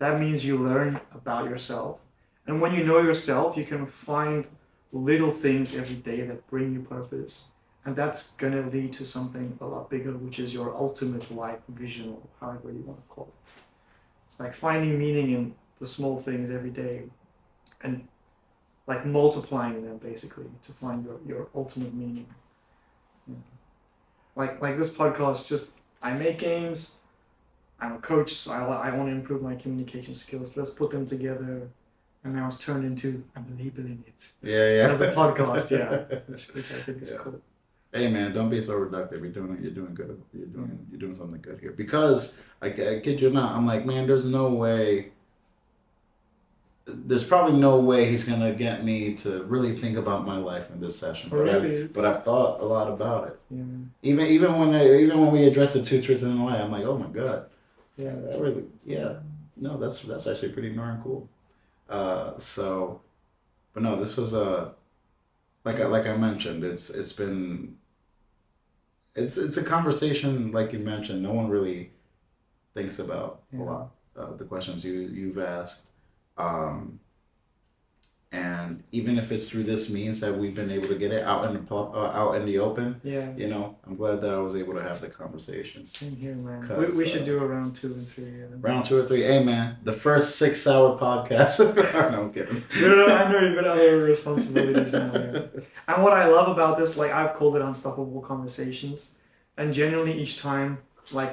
That means you learn about yourself. And when you know yourself, you can find little things every day that bring you purpose. And that's going to lead to something a lot bigger, which is your ultimate life vision, or however you want to call it. It's like finding meaning in the small things every day and multiplying them basically to find your ultimate meaning. Yeah. Like this podcast, I make games, I'm a coach, so I want to improve my communication skills. Let's put them together. And now it's turned into I'm labeling it. Yeah. As a podcast, which I think is cool. Hey man, don't be so reductive. You're doing good. You're doing something good here. Because I kid you not, I'm like, man, there's probably no way he's gonna get me to really think about my life in this session. But I've thought a lot about it. Yeah. Even when we address the 2 truths in a lie, I'm like, oh my god. Yeah. No, that's actually pretty darn cool. But no, this was like I mentioned, it's a conversation, like you mentioned, no one really thinks about a lot of the questions you've asked. And even if it's through this means that we've been able to get it out in the open, I'm glad that I was able to have the conversation. Same here, man. We should do a round 2 and 3. Round 2 or 3. Hey, man, the first 6-hour podcast. No, I'm kidding. I know you've got other responsibilities now. Yeah. And what I love about this, I've called it Unstoppable Conversations, and genuinely each time,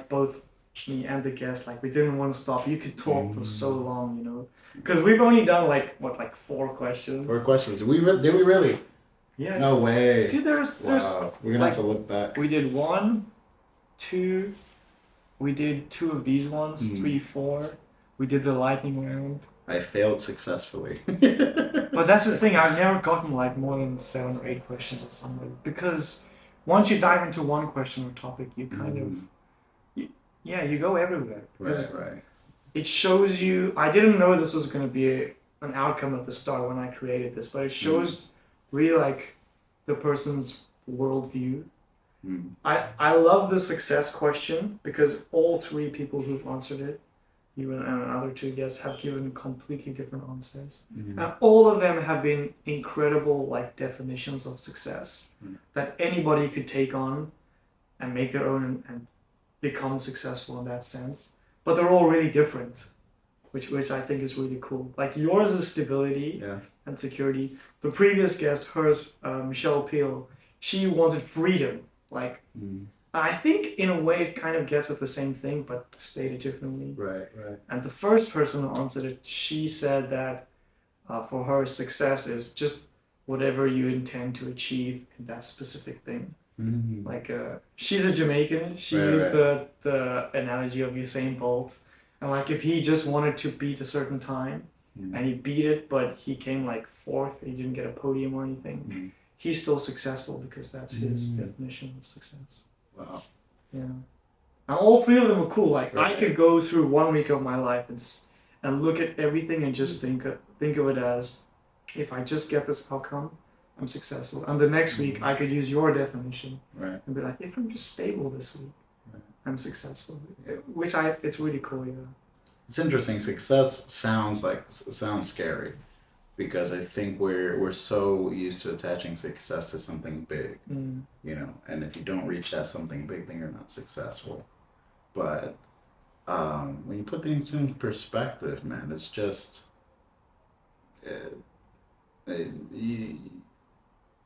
both me and the guest, we didn't want to stop. You could talk for so long, Because we've only done like 4 questions. 4 questions. Did we really? Yeah. No way. Dude, there's Wow. We're gonna have to look back. we did 1, 2. We did 2 of these ones. 3, 4. We did the lightning round. I failed successfully. But that's the thing. I've never gotten like more than 7 or 8 questions of somebody, because once you dive into one question or topic, you kind of you go everywhere. Right. It shows you. I didn't know this was going to be an outcome at the start when I created this, but it shows really like the person's worldview. I love the success question because all 3 people who've answered it, you and another 2 guests, have given completely different answers. And all of them have been incredible like definitions of success that anybody could take on and make their own and become successful in that sense. But they're all really different, which I think is really cool. Like yours is stability and security. The previous guest, hers, Michelle Peel, she wanted freedom. Like, I think in a way it kind of gets at the same thing, but stated differently. Right. And the first person who answered it, she said that for her, success is just whatever you intend to achieve in that specific thing. Like, she's a Jamaican. She used the analogy of Usain Bolt. And like, if he just wanted to beat a certain time and he beat it, but he came like 4th, he didn't get a podium or anything, he's still successful because that's his definition of success. Wow. Yeah. And all 3 of them are cool. Like, I could go through 1 week of my life and look at everything and just think of it as, if I just get this outcome, I'm successful. And the next week, I could use your definition and be like, if I'm just stable this week, I'm successful. It's really cool, yeah. It's interesting. Success sounds scary, because I think we're so used to attaching success to something big, you know. And if you don't reach that something big, then you're not successful. But when you put things in perspective, man, it's just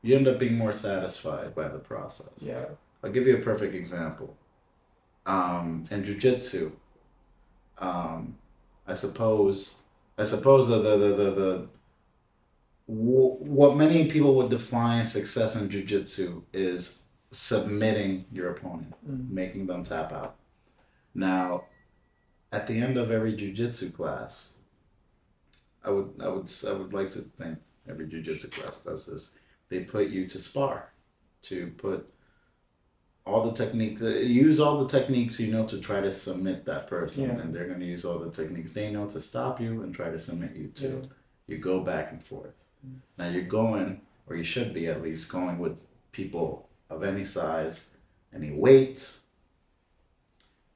you end up being more satisfied by the process. Yeah. I'll give you a perfect example. In Jiu-Jitsu, I suppose the what many people would define success in Jiu-Jitsu is submitting your opponent, making them tap out. Now, at the end of every Jiu-Jitsu class, I would like to think every Jiu-Jitsu class does this. They put you to spar, to put all the techniques, use all the techniques you know to try to submit that person, and they're going to use all the techniques they know to stop you and try to submit you too. You go back and forth. Now you're going, or you should be at least going, with people of any size, any weight,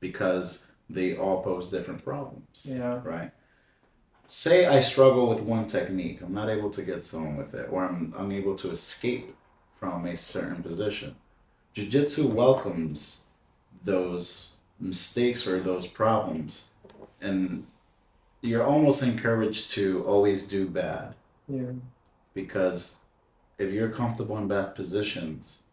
because they all pose different problems. Yeah. Right? Say I struggle with one technique, I'm not able to get someone with it, or I'm unable to escape from a certain position. Jiu-Jitsu welcomes those mistakes or those problems, and you're almost encouraged to always do bad. Yeah. Because if you're comfortable in bad positions,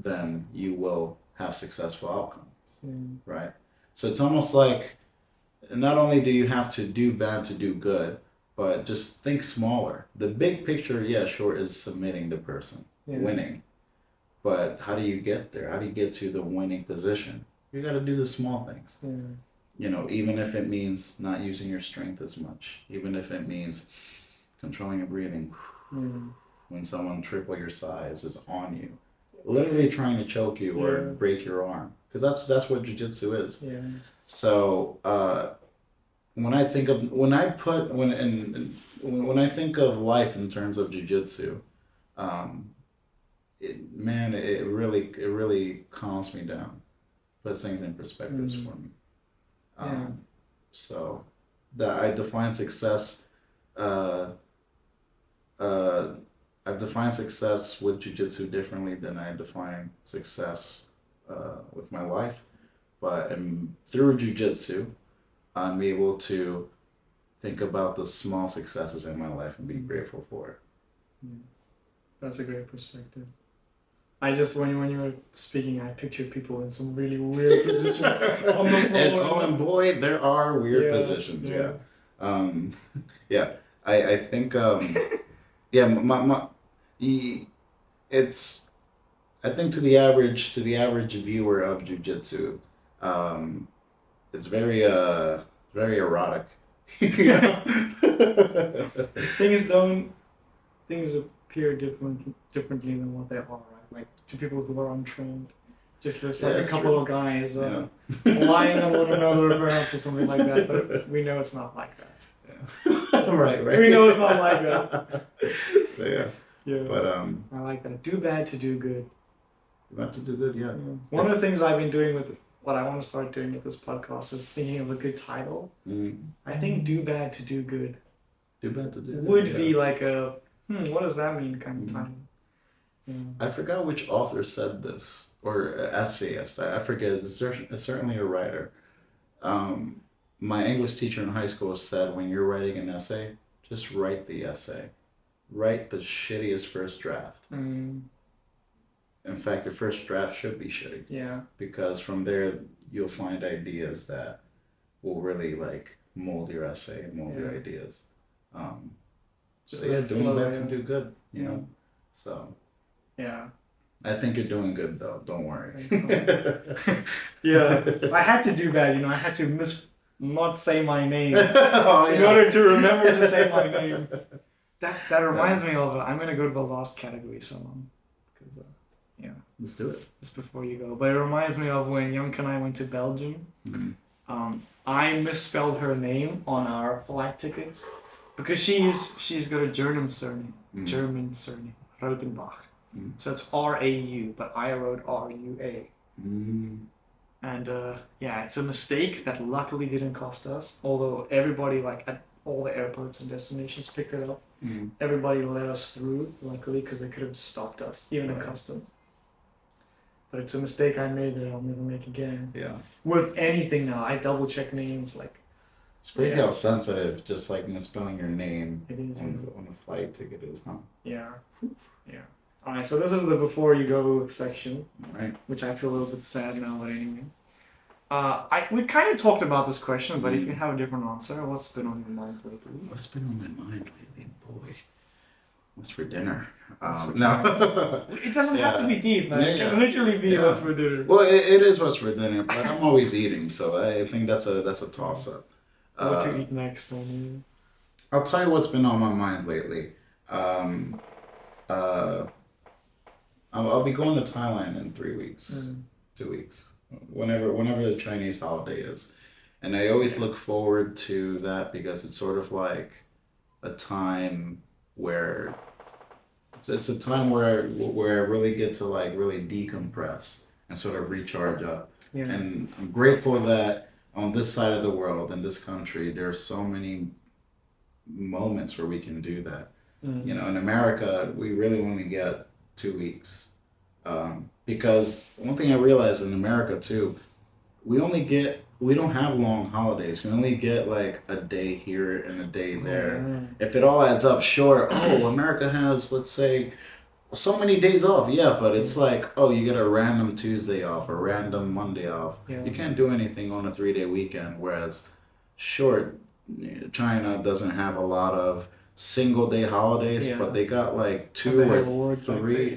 then you will have successful outcomes, right? So it's almost like, not only do you have to do bad to do good, but just think smaller. The big picture, sure, is submitting the person, winning. But how do you get there? How do you get to the winning position? You got to do the small things. You know, even if it means not using your strength as much, even if it means controlling your breathing. When someone triple your size is on you, literally trying to choke you or break your arm, because that's what Jiu-Jitsu is. So when I think of life in terms of Jiu-Jitsu, it really calms me down, puts things in perspectives for me. So that I define success. I've defined success with Jiu-Jitsu differently than I define success with my life. But through Jiu-Jitsu, I'm able to think about the small successes in my life and be grateful for it. That's a great perspective. I just, when you were speaking, I pictured people in some really weird positions on the floor. And boy, there are weird positions, Um, yeah, I think yeah, y- it's I think to the average viewer of jujitsu, um, it's very erotic. You know? things don't things appear differently than what they are, right? Like to people who are untrained. Just there's Yeah, like a it's couple true. of guys Yeah. lying on one another, perhaps, or something like that. But we know it's not like that. Right, right. We know it's not like that. So yeah, Yeah, but I like that. Do bad to do good. about to do good, yeah. Yeah. One of the things I've been doing with what I want to start doing with this podcast is thinking of a good title. I think "Do bad to do good" Do bad to do good. would Yeah. be like a what does that mean kind of title. Yeah. I forgot which author said this or essayist. I forget. It's certainly a writer. Um, my English teacher in high school said when you're writing an essay, just write the essay. Write the shittiest first draft. In fact, your first draft should be shitty. Yeah. Because from there you'll find ideas that will really like mold your essay and mold your ideas. Just So yeah, let it doing flow, bad yeah. to do good, you know. So Yeah. I think you're doing good though. Don't worry. Yeah. I had to do that, I had to not say my name Oh, in yeah. order to remember to say my name. That reminds me of I'm gonna go to the last category, so because yeah, Let's do it. it's before you go. But it reminds me of when Yonk and I went to Belgium. I misspelled her name on our flight tickets because she's got a German surname, Rautenbach. So it's R-A-U, but I wrote R-U-A. And yeah, it's a mistake that luckily didn't cost us. Although everybody, like at all the airports and destinations, picked it up. Everybody let us through, luckily, because they could have stopped us, even in customs. But it's a mistake I made that I'll never make again. Yeah. With anything now, I double check names. Like It's crazy how sensitive just like misspelling your name it is. on a flight ticket is, huh? Yeah. Yeah. All right. So this is the before you go section, Right. which I feel a little bit sad now, but anyway. We kind of talked about this question, but if you have a different answer, what's been on your mind lately? What's been on my mind lately, boy? What's for dinner? For No. It doesn't have to be deep, man. Yeah, It can literally be what's for dinner. Well, it is what's for dinner, but I'm always eating, so I think that's a toss up. What to eat next? I'll tell you what's been on my mind lately. I'll be going to Thailand in 3 weeks, 2 weeks, whenever the Chinese holiday is, and I always look forward to that because it's sort of like a time where it's a time where I really get to like really decompress and sort of recharge up. Yeah. And I'm grateful that on this side of the world, in this country, there are so many moments where we can do that. You know, in America, we really only get 2 weeks. Because one thing I realized in America too, we don't have long holidays. We only get like a day here and a day there. If it all adds up, sure, America has, let's say, so many days off. Yeah, but it's like, you get a random Tuesday off, a random Monday off. Yeah. You can't do anything on a 3-day weekend. Whereas, sure, China doesn't have a lot of single day holidays, but they got like 2 or 3.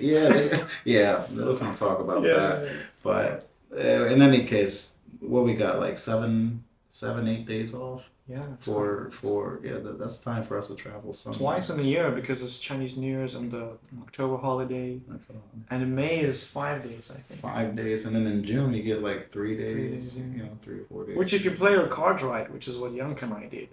Yeah, let's not talk about that. But in any case, what we got, like 7, 8 days off. Yeah. That's time for us to travel somewhere. Twice in a year because it's Chinese New Year's and the October holiday. And in May is 5 days, I think. 5 days, and then in June you get like 3 days. 3 days, yeah. 3 or 4 days. Which, if you play your cards right, which is what Young and I did,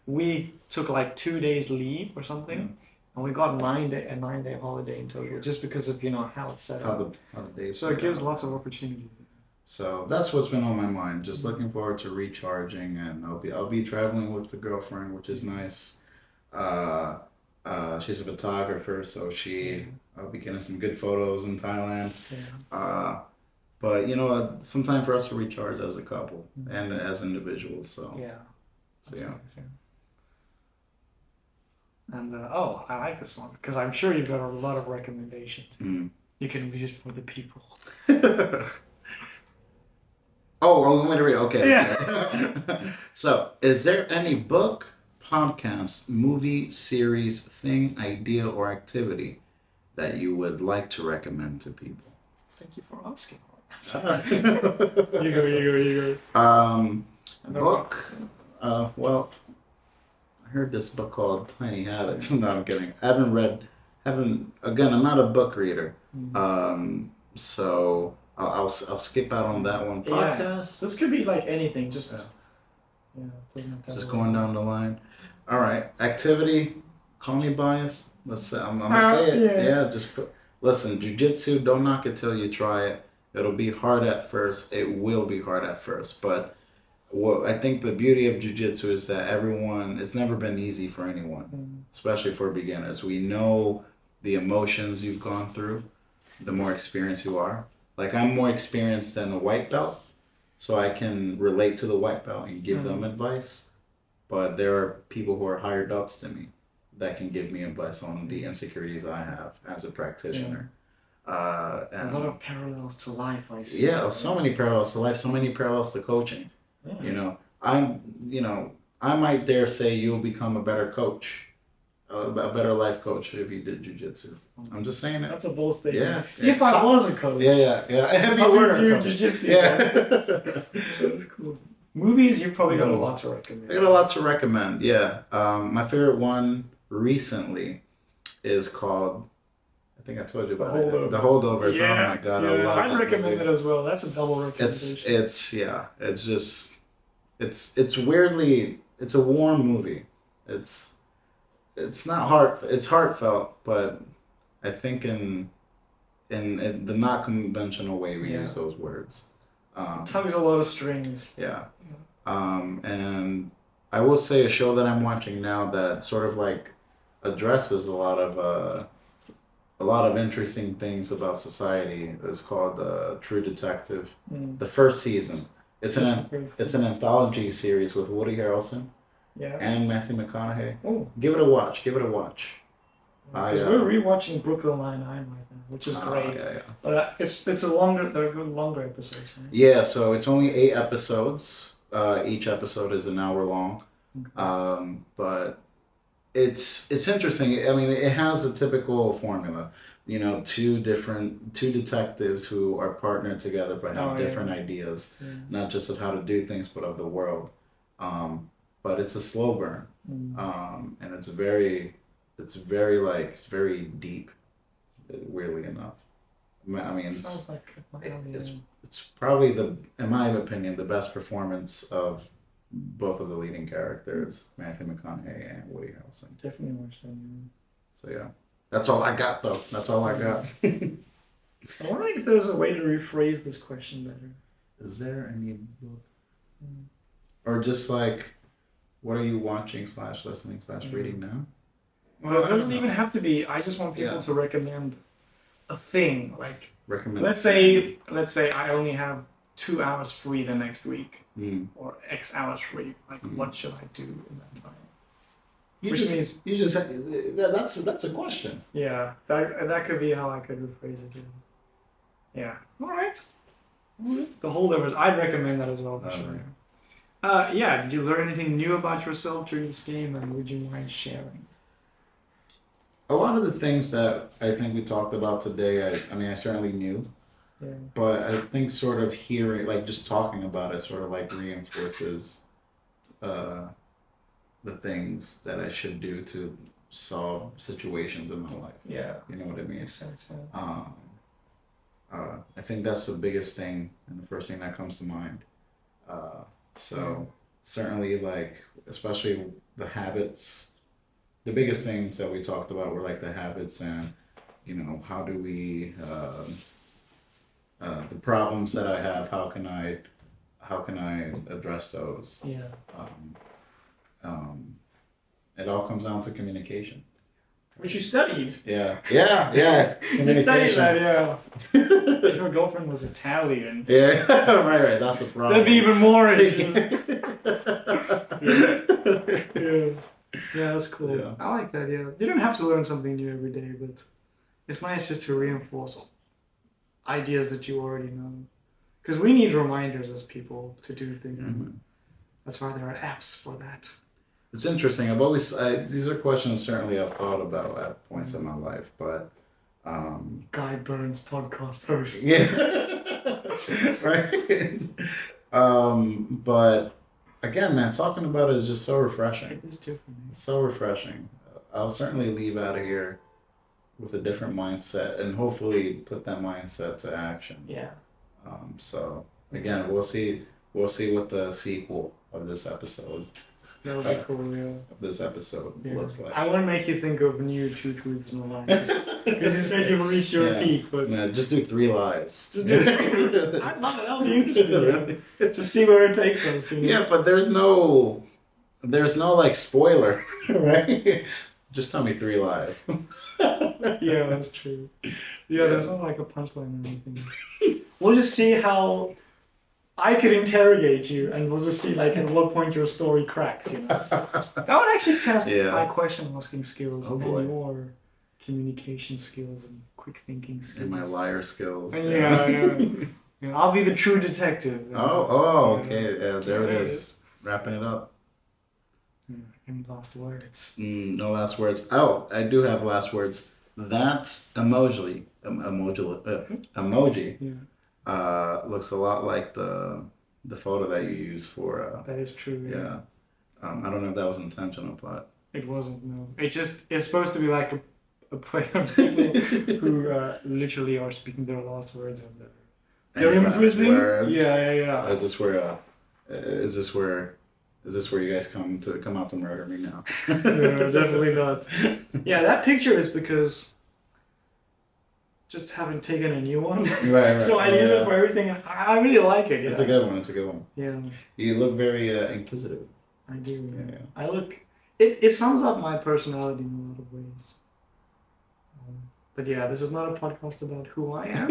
we took like 2 days leave or something, and we got a 9-day holiday in total, just because of how it's set up. How the days. So it gives lots of opportunity. So that's what's been on my mind. Just looking forward to recharging, and I'll be traveling with the girlfriend, which is nice. She's a photographer, so I'll be getting some good photos in Thailand. But some time for us to recharge as a couple and as individuals. So Nice, yeah. And I like this one because I'm sure you've got a lot of recommendations. You can read it for the people. Oh, I'm going to read. Okay. Yeah. So, is there any book, podcast, movie, series, thing, idea, or activity that you would like to recommend to people? Thank you for asking. you You go. Book. Well, I heard this book called Tiny Habits. No, I'm kidding. I haven't. Again, I'm not a book reader. So I'll skip out on that one. Podcast. This could be like anything. Just it doesn't have to Just going down the line. All right, activity. Call me biased. Let's say I'm gonna say it. Yeah, just listen. Jiu-Jitsu. Don't knock it till you try it. It'll be hard at first. It will be hard at first, but what I think the beauty of jiu-jitsu is that it's never been easy for anyone, especially for beginners. We know the emotions you've gone through, the more experienced you are. Like I'm more experienced than a white belt, so I can relate to the white belt and give them advice. But there are people who are higher belts than me that can give me advice on the insecurities I have as a practitioner. And a lot of parallels to life, I see. Yeah, so many parallels to life, so many parallels to coaching. Yeah. I might dare say you'll become a better coach, a better life coach if you did jiu-jitsu. I'm just saying it. That's a bold statement. Yeah. If I was a coach. Yeah. If you were a coach. Jiu-jitsu. Yeah. That's cool. Movies, you probably got a lot to recommend. I got a lot to recommend, yeah. My favorite one recently is called, I think I told you about it. The Holdovers. Yeah, oh my god, I love I'd recommend it as well. That's a double recommendation. It's weirdly, it's a warm movie. It's not it's heartfelt, but I think in the not conventional way we use those words. Tugs a lot of strings. Yeah. And I will say a show that I'm watching now that sort of like addresses a lot of interesting things about society is called True Detective. The first season. It's an anthology series with Woody Harrelson and Matthew McConaughey. Oh. Give it a watch. Because we're rewatching Brooklyn Nine-Nine right now, which is great. Yeah. But they're longer episodes, right? Yeah, so it's only 8 episodes. Each episode is an hour long. Okay. But it's interesting. I mean, it has a typical formula. Two detectives who are partnered together but have different ideas, not just of how to do things but of the world. But it's a slow burn, and it's very deep, weirdly enough. I mean, sounds like it's probably in my opinion, the best performance of both of the leading characters, Matthew McConaughey and Woody Harrelson. Definitely watch them. So yeah, that's all I got though. That's all I got. I'm wondering if there's a way to rephrase this question better. Is there any book, or just like, what are you watching / listening / reading now? Well, it doesn't even have to be. I just want people to recommend a thing. Like, let's say I only have 2 hours free the next week, or X hours free. Like, what should I do in that time? That's a question. Yeah, that could be how I could rephrase it. Yeah. All right. It's the Holdovers. I'd recommend that as well for sure. Right. Did you learn anything new about yourself during this game, and would you mind sharing? A lot of the things that I think we talked about today, I certainly knew. Yeah. But I think sort of hearing, like just talking about it sort of like reinforces the things that I should do to solve situations in my life. Yeah. You know what I mean? Makes sense, yeah. I think that's the biggest thing and the first thing that comes to mind. Certainly, like, especially the habits, the biggest things that we talked about were like the habits and, how do we, the problems that I have, how can I address those? Yeah. It all comes down to communication. Which you studied. Yeah. You studied that, yeah. If your girlfriend was Italian. Yeah, right. That's the problem. That'd be even more issues. Yeah, that's cool. Yeah. I like that, yeah. You don't have to learn something new every day, but it's nice just to reinforce ideas that you already know. Because we need reminders as people to do things. Mm-hmm. That's why there are apps for that. It's interesting. These are questions certainly I've thought about at points in my life, but Guy Burns podcast host. yeah, right. But again, man, talking about it is just so refreshing. It is different. It's so refreshing. I'll certainly leave out of here with a different mindset, and hopefully put that mindset to action. Yeah. So again, we'll see. We'll see what the sequel of this episode That would be cool, yeah. this episode looks like. I want to make you think of new two truths and a lie. Because you said you've reached your peak, but... Yeah, just do 3 lies. Just do that. I thought that'll be interesting. Really? Just see where it takes us. You know? Yeah, but there's no like spoiler, right? Just tell me 3 lies. Yeah, that's true. Yeah, there's not like a punchline or anything. We'll just see how I could interrogate you, and we'll just see like at what point your story cracks. You know, that would actually test my question asking skills and your communication skills and quick thinking skills and my liar skills. And yeah. I'll be the true detective. Okay. Yeah, there it is. Wrapping it up. Any last words? No last words. Oh, I do have last words. That emoji. Looks a lot like the photo that you use for. That is true. Yeah. I don't know if that was intentional, but it wasn't. No. It's supposed to be like a play on people who literally are speaking their last words and they're in prison. Yeah. Is this where you guys come out to murder me now? No, definitely not. Yeah, that picture is because just haven't taken a new one. Right. So I use it for everything. I really like it. Yeah. It's a good one. Yeah. You look very inquisitive. I do. Yeah. I look. It sums up my personality in a lot of ways. But yeah, this is not a podcast about who I am,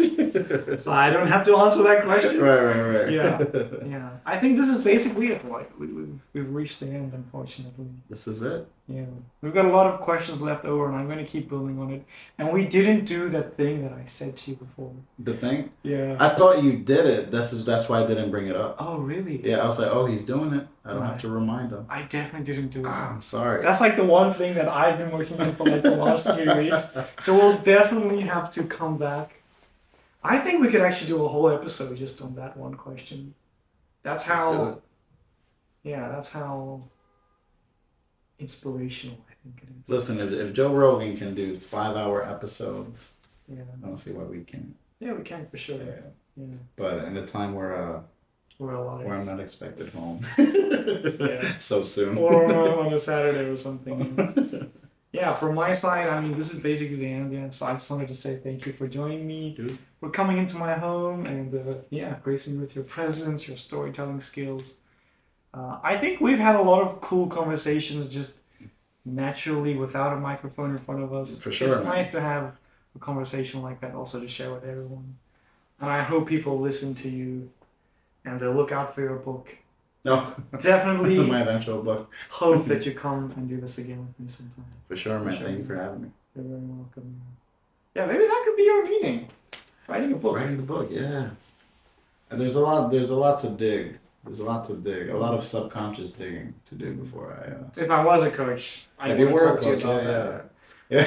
so I don't have to answer that question. Right. Yeah. I think this is basically it. Right? We've reached the end, unfortunately. This is it. Yeah, we've got a lot of questions left over, and I'm going to keep building on it. And we didn't do that thing that I said to you before. The thing? Yeah. I thought you did it. That's why I didn't bring it up. Oh, really? Yeah, I was like, oh, he's doing it. I don't have to remind him. I definitely didn't do it. I'm sorry. That's like the one thing that I've been working on for like the last 3 weeks. So we'll definitely have to come back. I think we could actually do a whole episode just on that one question. That's how. Yeah, that's how inspirational I think it is. Listen, if Joe Rogan can do 5-hour episodes, yeah, I don't see why we can't. Yeah, we can for sure. Yeah. But in a time where I'm not expected home so soon, or on a Saturday or something. Yeah, from my side, I mean, this is basically the end. Yeah, so I just wanted to say thank you for joining me, for coming into my home, and gracing me with your presence, your storytelling skills. I think we've had a lot of cool conversations just naturally without a microphone in front of us. For sure. It's nice to have a conversation like that also to share with everyone. And I hope people listen to you and they'll look out for your book. No. Definitely. My eventual book. Hope that you come and do this again with me sometime. For sure, man. Thank you for having me. You're very welcome. Yeah, maybe that could be your meaning. Writing a book. Writing the book, yeah. And there's a lot to dig. There's a lot to dig. A lot of subconscious digging to do before I... If I was a coach, I would talk to you about that. Yeah.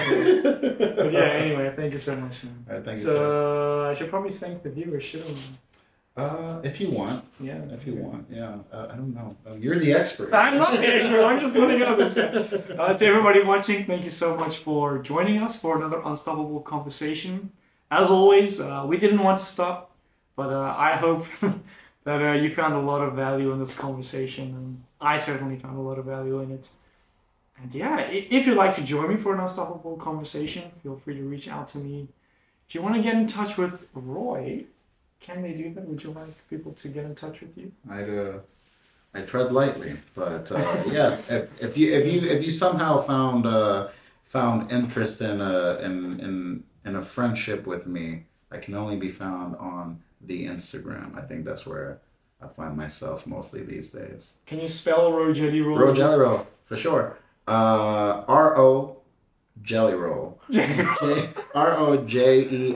But yeah, anyway, thank you so much, man. All right, thank you, sir. I should probably thank the viewers, shouldn't I? If you want. Yeah. If you want, yeah. I don't know. You're the expert. I'm not the expert. I'm just letting out this. To everybody watching, thank you so much for joining us for another Unstoppable Conversation. As always, we didn't want to stop, but I hope that you found a lot of value in this conversation, and I certainly found a lot of value in it. And yeah, if you'd like to join me for an Unstoppable Conversation, feel free to reach out to me. If you want to get in touch with Roy, can they do that? Would you like people to get in touch with you? I tread lightly, but yeah, if you somehow found interest in a friendship with me, I can only be found on the Instagram. I think that's where I find myself mostly these days. Can you spell Rogelio? Rogelio, for sure. R-O Jelly Roll. ROJELLY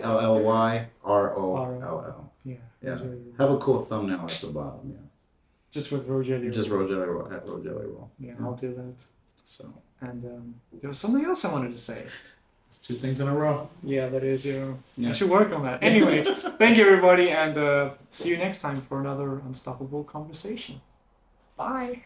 ROLL. Yeah. Have a cool thumbnail at the bottom. Yeah. Just with Rogelio. Just Rogelio at Rogelio Roll. Yeah, I'll do that. So And there was something else I wanted to say. it's 2 things in a row. Yeah, that is, Yeah. I should work on that. Anyway, thank you everybody, and see you next time for another unstoppable conversation. Bye.